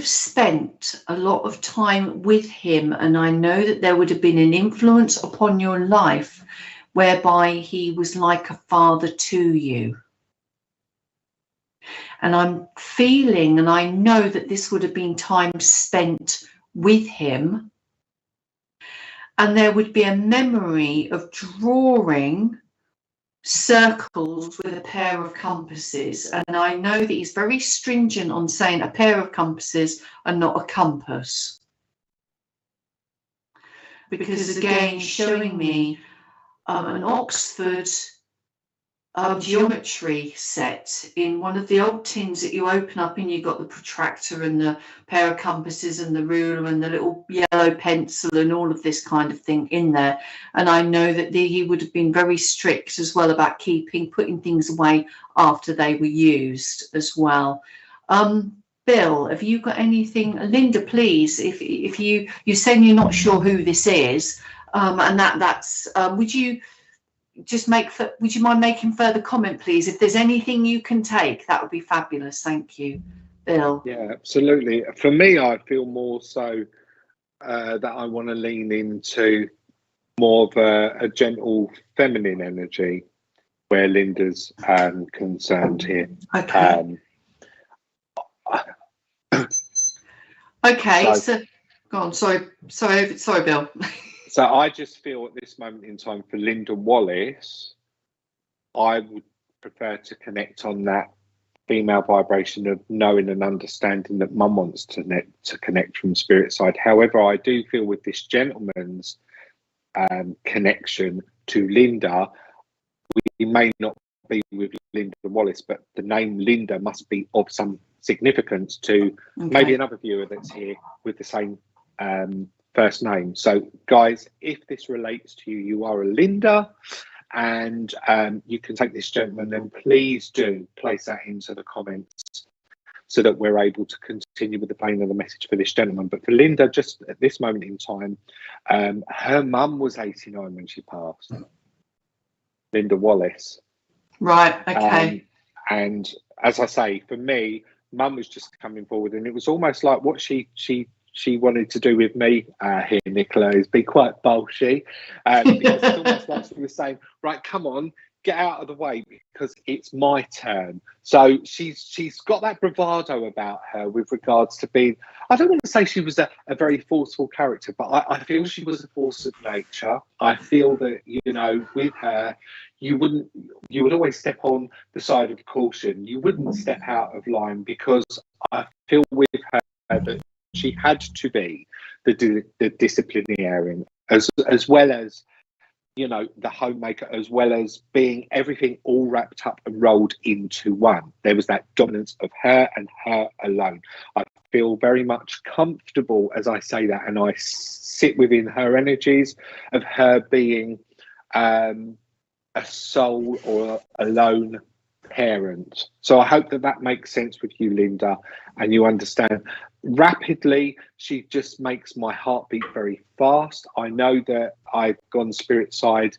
spent a lot of time with him. And I know that there would have been an influence upon your life whereby he was like a father to you. And I'm feeling, and I know that this would have been time spent with him. And there would be a memory of drawing circles with a pair of compasses. And I know that he's very stringent on saying a pair of compasses and not a compass. Because again, showing me an Oxford geometry set in one of the old tins that you open up, and you've got the protractor and the pair of compasses and the ruler and the little yellow pencil and all of this kind of thing in there. And I know that he would have been very strict as well about putting things away after they were used as well. Bill, have you got anything? Linda, please, if you're saying you're not sure who this is, and that's would you mind making further comment, please? If there's anything you can take, that would be fabulous. Thank you, Bill. Yeah, absolutely. For me, I feel more so that I want to lean into more of a gentle feminine energy, where Linda's concerned here. Okay. Okay. So go on. Sorry, Bill. So I just feel at this moment in time for Linda Wallace, I would prefer to connect on that female vibration of knowing and understanding that mum wants to connect from spirit side. However, I do feel with this gentleman's connection to Linda, we may not be with Linda Wallace, but the name Linda must be of some significance to maybe another viewer that's here with the same first name. So guys, if this relates to you, you are a Linda, and you can take this gentleman, then please do place that into the comments so that we're able to continue with the vein of the message for this gentleman. But for Linda, just at this moment in time, her mum was 89 when she passed, Linda Wallace. Right, okay. And as I say, for me, mum was just coming forward, and it was almost like what she wanted to do with me here, Nicola, is be quite bolshy, because it's almost like she was saying, right, come on, get out of the way because it's my turn. So she's got that bravado about her with regards to being, I don't want to say she was a very forceful character, but I feel she was a force of nature. I feel that, you know, with her, you would always step on the side of caution. You wouldn't step out of line, because I feel with her that she had to be the disciplinarian as well as, you know, the homemaker, as well as being everything all wrapped up and rolled into one. There was that dominance of her and her alone. I feel very much comfortable as I say that, and I sit within her energies of her being a sole or a lone parent. So I hope that makes sense with you, Linda, and you understand. Rapidly, she just makes my heart beat very fast. I know that I've gone spirit side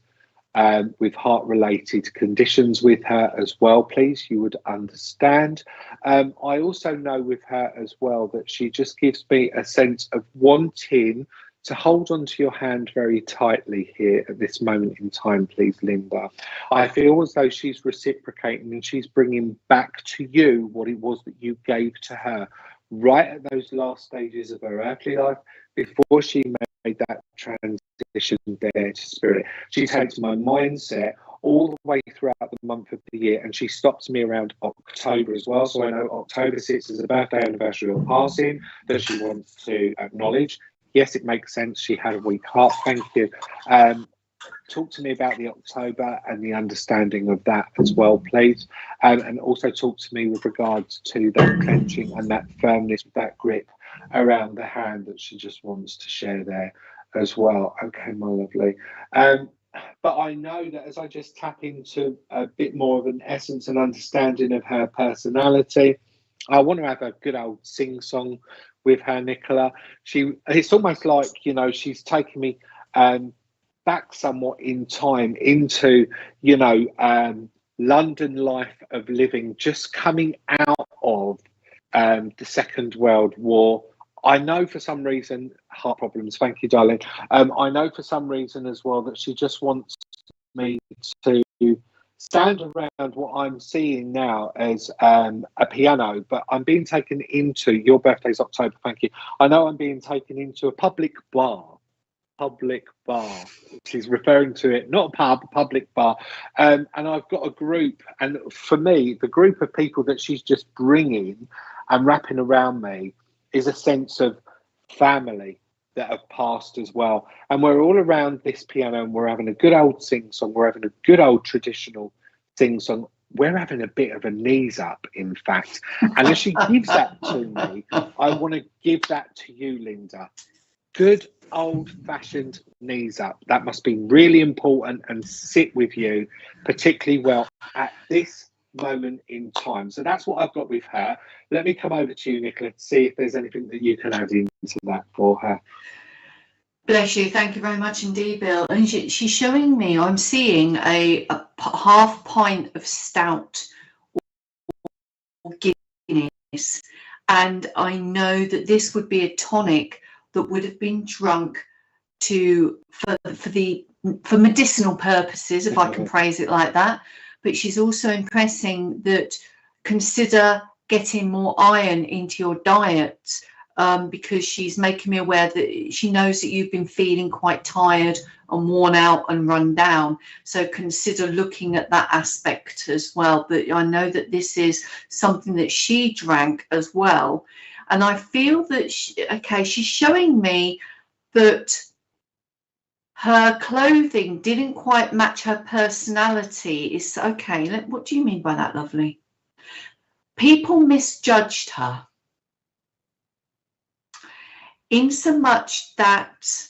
with heart related conditions with her as well, please, you would understand. I also know with her as well that she just gives me a sense of wanting to hold onto your hand very tightly here at this moment in time, please, Linda. I feel as though she's reciprocating and she's bringing back to you what it was that you gave to her right at those last stages of her earthly life before she made that transition there to spirit. She takes my mindset all the way throughout the month of the year, and she stops me around October as well. So I know October 6th is the birthday anniversary of passing that she wants to acknowledge. Yes, it makes sense. She had a weak heart. Thank you. Talk to me about the October and the understanding of that as well, please. And also talk to me with regards to that clenching and that firmness, that grip around the hand that she just wants to share there as well. Okay, my lovely. But I know that as I just tap into a bit more of an essence and understanding of her personality, I want to have a good old sing-song with her, Nicola. It's almost like, you know, she's taking me back somewhat in time into, you know, London life of living, just coming out of the Second World War. I know for some reason, heart problems, thank you, darling. I know for some reason as well that she just wants me to stand around what I'm seeing now as a piano, but I'm being taken into, your birthday's October, thank you. I know I'm being taken into a public bar. She's referring to it, not a pub, a public bar. And I've got a group, and for me, the group of people that she's just bringing and wrapping around me is a sense of family that have passed as well. And we're all around this piano and we're having a good old sing-song. We're having a good old traditional sing-song. We're having a bit of a knees up, in fact. And as she gives that to me, I want to give that to you, Linda. Good old-fashioned knees up. That must be really important and sit with you particularly well at this moment in time. So that's what I've got with her. Let me come over to you, Nicola, to see if there's anything that you can add into that for her. Bless you. Thank you very much indeed, Bill. And she's showing me, I'm seeing a half pint of stout or Guinness, and I know that this would be a tonic that would have been drunk for medicinal purposes, if I can phrase it like that. But she's also impressing that consider getting more iron into your diet because she's making me aware that she knows that you've been feeling quite tired and worn out and run down. So consider looking at that aspect as well. But I know that this is something that she drank as well. And I feel that, she's showing me that her clothing didn't quite match her personality. It's okay. What do you mean by that, lovely? People misjudged her, in so much that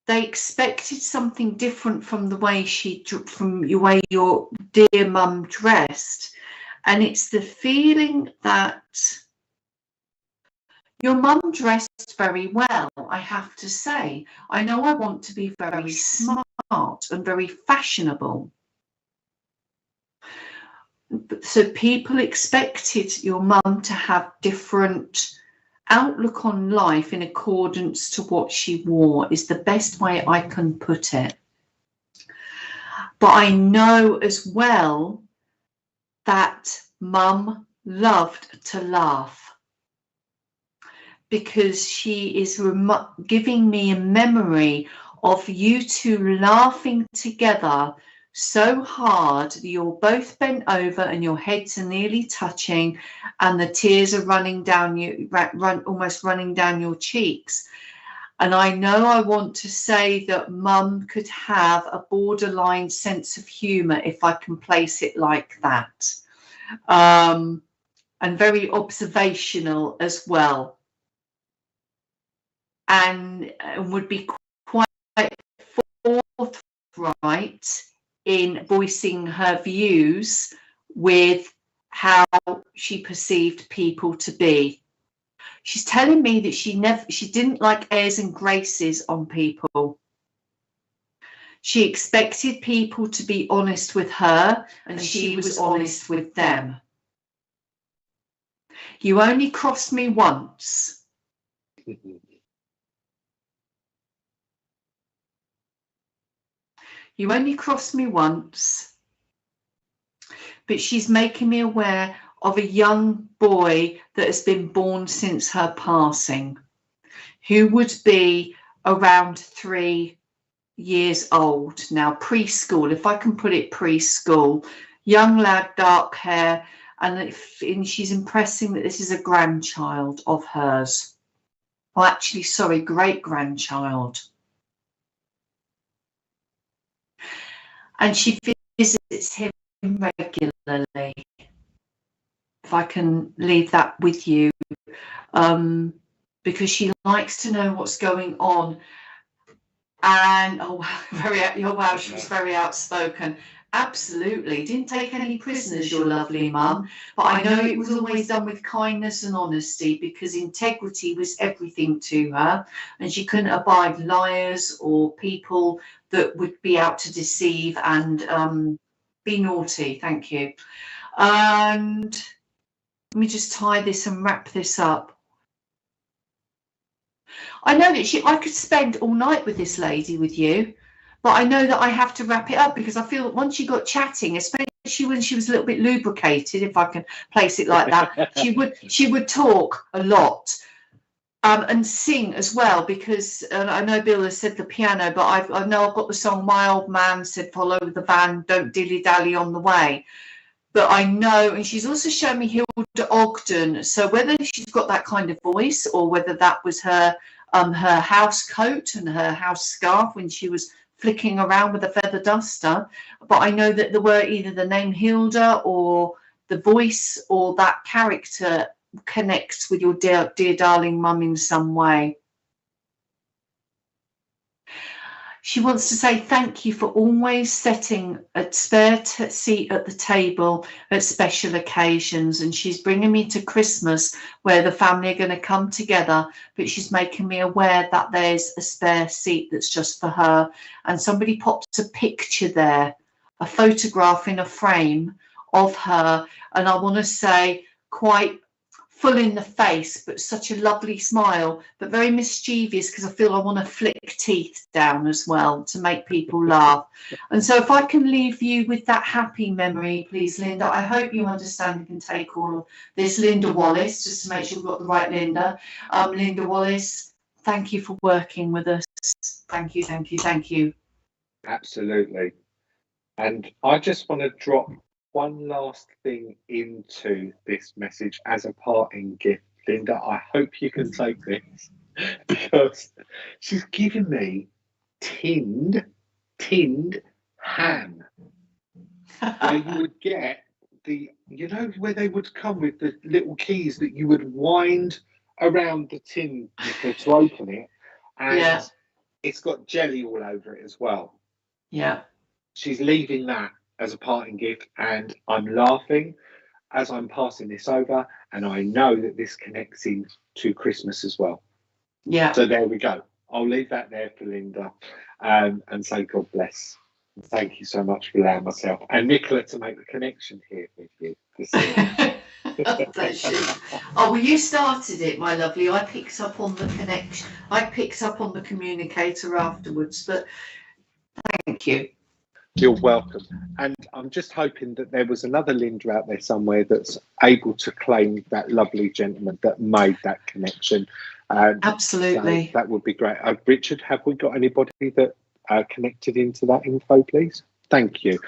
they expected something different from the way your dear mum dressed. And it's the feeling that your mum dressed very well, I have to say. I know I want to be very smart and very fashionable. So people expected your mum to have different outlook on life in accordance to what she wore, is the best way I can put it. But I know as well that mum loved to laugh, because she is giving me a memory of you two laughing together so hard that you're both bent over and your heads are nearly touching and the tears are running down you, almost running down your cheeks. And I know I want to say that mum could have a borderline sense of humour, if I can place it like that, and very observational as well, and would be quite forthright in voicing her views with how she perceived people to be. She's telling me that she didn't like airs and graces on people. She expected people to be honest with her, and she was honest with them. You only crossed me once. You only crossed me once, but she's making me aware of a young boy that has been born since her passing, who would be around 3 years old now, preschool, if I can put it, preschool, young lad, dark hair, and she's impressing that this is a grandchild of hers. Oh, actually, sorry, great-grandchild. And she visits him regularly, if I can leave that with you, because she likes to know what's going on. And oh wow, she was very outspoken. Absolutely, didn't take any prisoners, your lovely mum. But I know it was always done with kindness and honesty, because integrity was everything to her, and she couldn't abide liars or people that would be out to deceive and be naughty. Thank you. And let me just tie this and wrap this up. I know that I could spend all night with this lady, with you, but I know that I have to wrap it up, because I feel that once you got chatting, especially when she was a little bit lubricated, if I can place it like that, she would talk a lot. And sing as well, because I know Bill has said the piano, but I know I've got the song My Old Man Said Follow the Van, Don't Dilly Dally on the Way. But I know, and she's also shown me Hilda Ogden, so whether she's got that kind of voice or whether that was her house coat and her house scarf when she was flicking around with a feather duster, but I know that there were either the name Hilda or the voice or that character connects with your dear darling mum in some way. She wants to say thank you for always setting a spare seat at the table at special occasions, and she's bringing me to Christmas where the family are going to come together, but she's making me aware that there's a spare seat that's just for her, and somebody popped a picture there, a photograph in a frame of her, and I want to say quite full in the face, but such a lovely smile, but very mischievous, because I feel I want to flick teeth down as well to make people laugh. And so if I can leave you with that happy memory, please, Linda, I hope you understand and can take all of this. Linda Wallace, just to make sure we've got the right Linda. Linda Wallace, thank you for working with us. Thank you, thank you, thank you. Absolutely. And I just want to drop one last thing into this message as a parting gift. Linda, I hope you can take this, because she's given me tinned ham. Where you would get the, you know, where they would come with the little keys that you would wind around the tin to open it, and it's got jelly all over it as well. Yeah. She's leaving that as a parting gift, and I'm laughing as I'm passing this over, and I know that this connects into Christmas as well. Yeah. So there we go. I'll leave that there for Linda, and say God bless. Thank you so much for allowing myself and Nicola to make the connection here with you this evening. Bless you. Oh, well, you started it, my lovely. I picked up on the connection. I picked up on the communicator afterwards, but thank you. You're welcome. And I'm just hoping that there was another Linda out there somewhere that's able to claim that lovely gentleman that made that connection. Absolutely. So that would be great. Richard, have we got anybody that connected into that info, please? Thank you.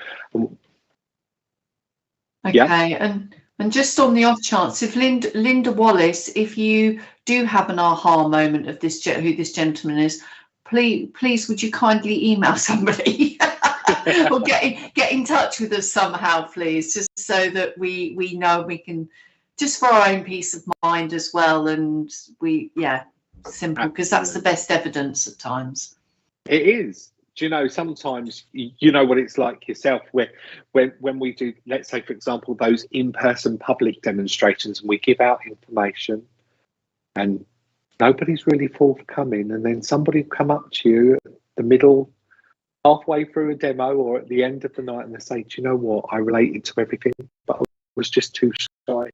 Okay, yeah. And just on the off chance, if Linda Wallace, if you do have an aha moment of this, who this gentleman is, please would you kindly email somebody or get in touch with us somehow, please, just so that we know we can, just for our own peace of mind as well. And simple, because that's the best evidence at times. It is. Do you know, sometimes you know what it's like yourself, where when we do, let's say, for example, those in-person public demonstrations, and we give out information and nobody's really forthcoming, and then somebody will come up to you at the middle, halfway through a demo or at the end of the night, and they say, do you know what, I related to everything, but I was just too shy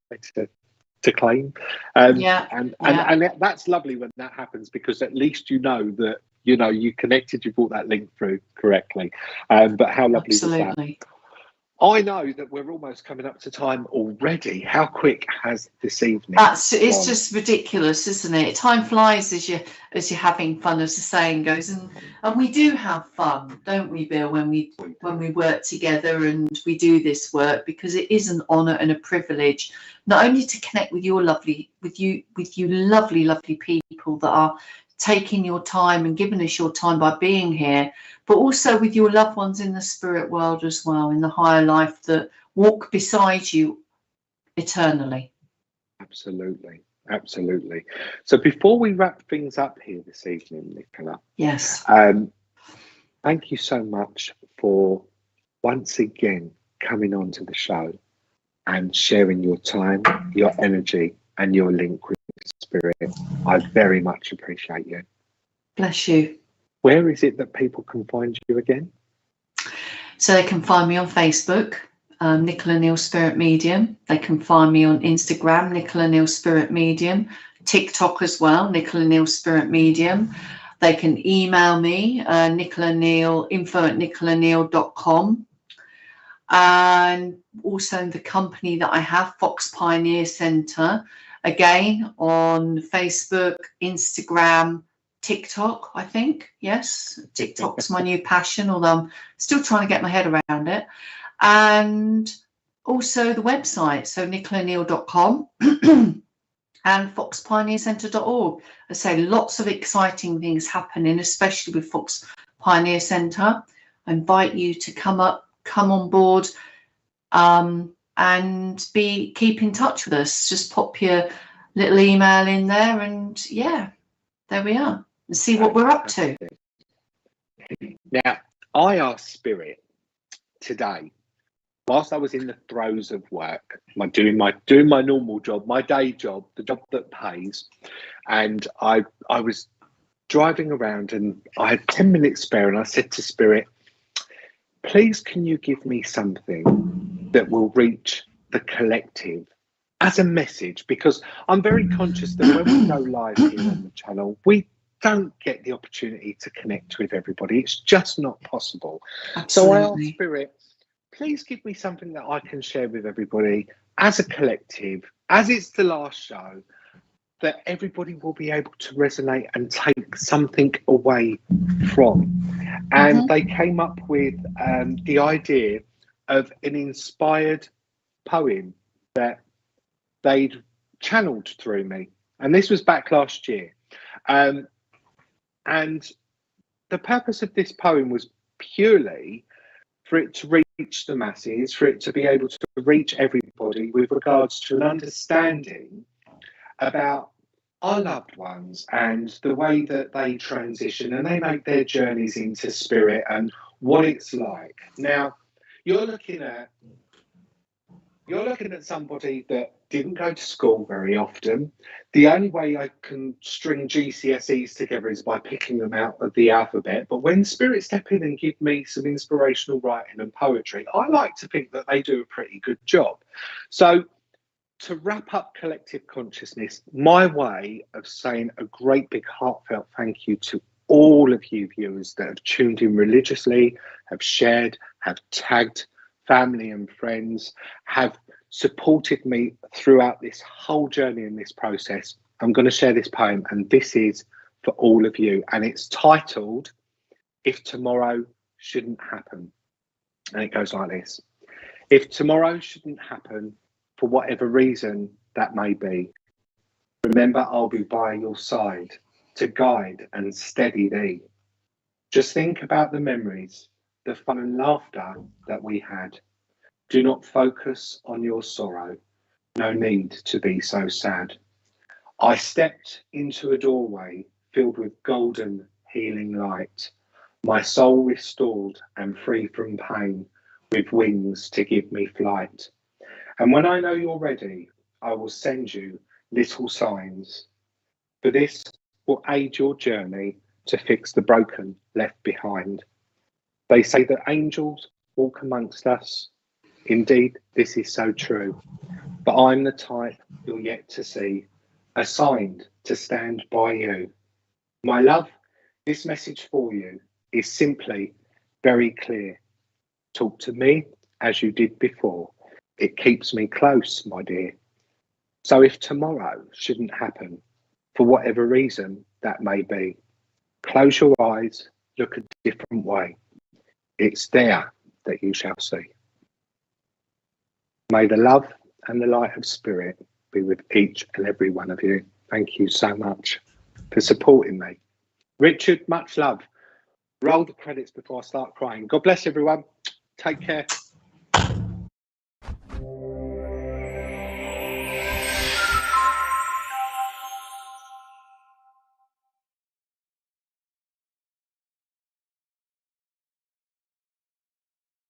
to claim. And that's lovely when that happens, because at least you know that, you know, you connected, you brought that link through correctly. But how lovely was that? I know that we're almost coming up to time already. How quick has this evening? It's just ridiculous, isn't it? Time flies as you're having fun, as the saying goes, and we do have fun, don't we, Bill? When we work together and we do this work, because it is an honour and a privilege, not only to connect with you lovely people that are taking your time and giving us your time by being here, but also with your loved ones in the spirit world as well, in the higher life that walk beside you eternally. Absolutely. So before we wrap things up here this evening, Nicola, yes, thank you so much for once again coming onto the show and sharing your time, your energy, and your link with Spirit. I very much appreciate you. Bless you. Where is it that people can find you again? So they can find me on Facebook, Nicola Neal Spirit Medium. They can find me on Instagram, Nicola Neal Spirit Medium. TikTok as well, Nicola Neal Spirit Medium. They can email me, Nicola Neal, info@nicolaneal.com. And also the company that I have, Fox Pioneer Centre, again on Facebook, Instagram, TikTok, I think. Yes, TikTok's my new passion, although I'm still trying to get my head around it. And also the website, so nicolaneal.com and foxpioneercentre.org. I say lots of exciting things happening, especially with Fox Pioneer Centre. I invite you to come on board, and keep in touch with us. Just pop your little email in there, and there we are, and see what we're up to. Now, I asked Spirit today, whilst I was in the throes of work, doing my normal job, my day job, the job that pays, and I was driving around and I had 10 minutes spare, and I said to Spirit, please can you give me something that will reach the collective as a message, because I'm very conscious that when we go live here on the channel, we don't get the opportunity to connect with everybody. It's just not possible. Absolutely. So I ask Spirit, please give me something that I can share with everybody as a collective, as it's the last show, that everybody will be able to resonate and take something away from. And they came up with the idea of an inspired poem that they'd channeled through me. And this was back last year. And the purpose of this poem was purely for it to reach the masses, for it to be able to reach everybody with regards to an understanding about our loved ones and the way that they transition and they make their journeys into spirit and what it's like. Now, you're looking at somebody that didn't go to school very often. The only way I can string GCSEs together is by picking them out of the alphabet. But when Spirit step in and give me some inspirational writing and poetry, I like to think that they do a pretty good job. So to wrap up Collective Consciousness, my way of saying a great big heartfelt thank you to all of you viewers that have tuned in religiously, have shared, have tagged family and friends, have supported me throughout this whole journey in this process. I'm going to share this poem, and this is for all of you, and it's titled If Tomorrow Shouldn't Happen. And it goes like this. If tomorrow shouldn't happen, for whatever reason that may be, remember I'll be by your side to guide and steady thee. Just think about the memories, the fun and laughter that we had. Do not focus on your sorrow, no need to be so sad. I stepped into a doorway filled with golden healing light, my soul restored and free from pain, with wings to give me flight. And when I know you're ready, I will send you little signs. For this will aid your journey to fix the broken left behind. They say that angels walk amongst us. Indeed, this is so true. But I'm the type you're yet to see, assigned to stand by you. My love, this message for you is simply very clear. Talk to me as you did before. It keeps me close, my dear. So if tomorrow shouldn't happen, for whatever reason that may be, close your eyes, look a different way. It's there that you shall see. May the love and the light of Spirit be with each and every one of you. Thank you so much for supporting me. Richard, much love. Roll the credits before I start crying. God bless everyone. Take care.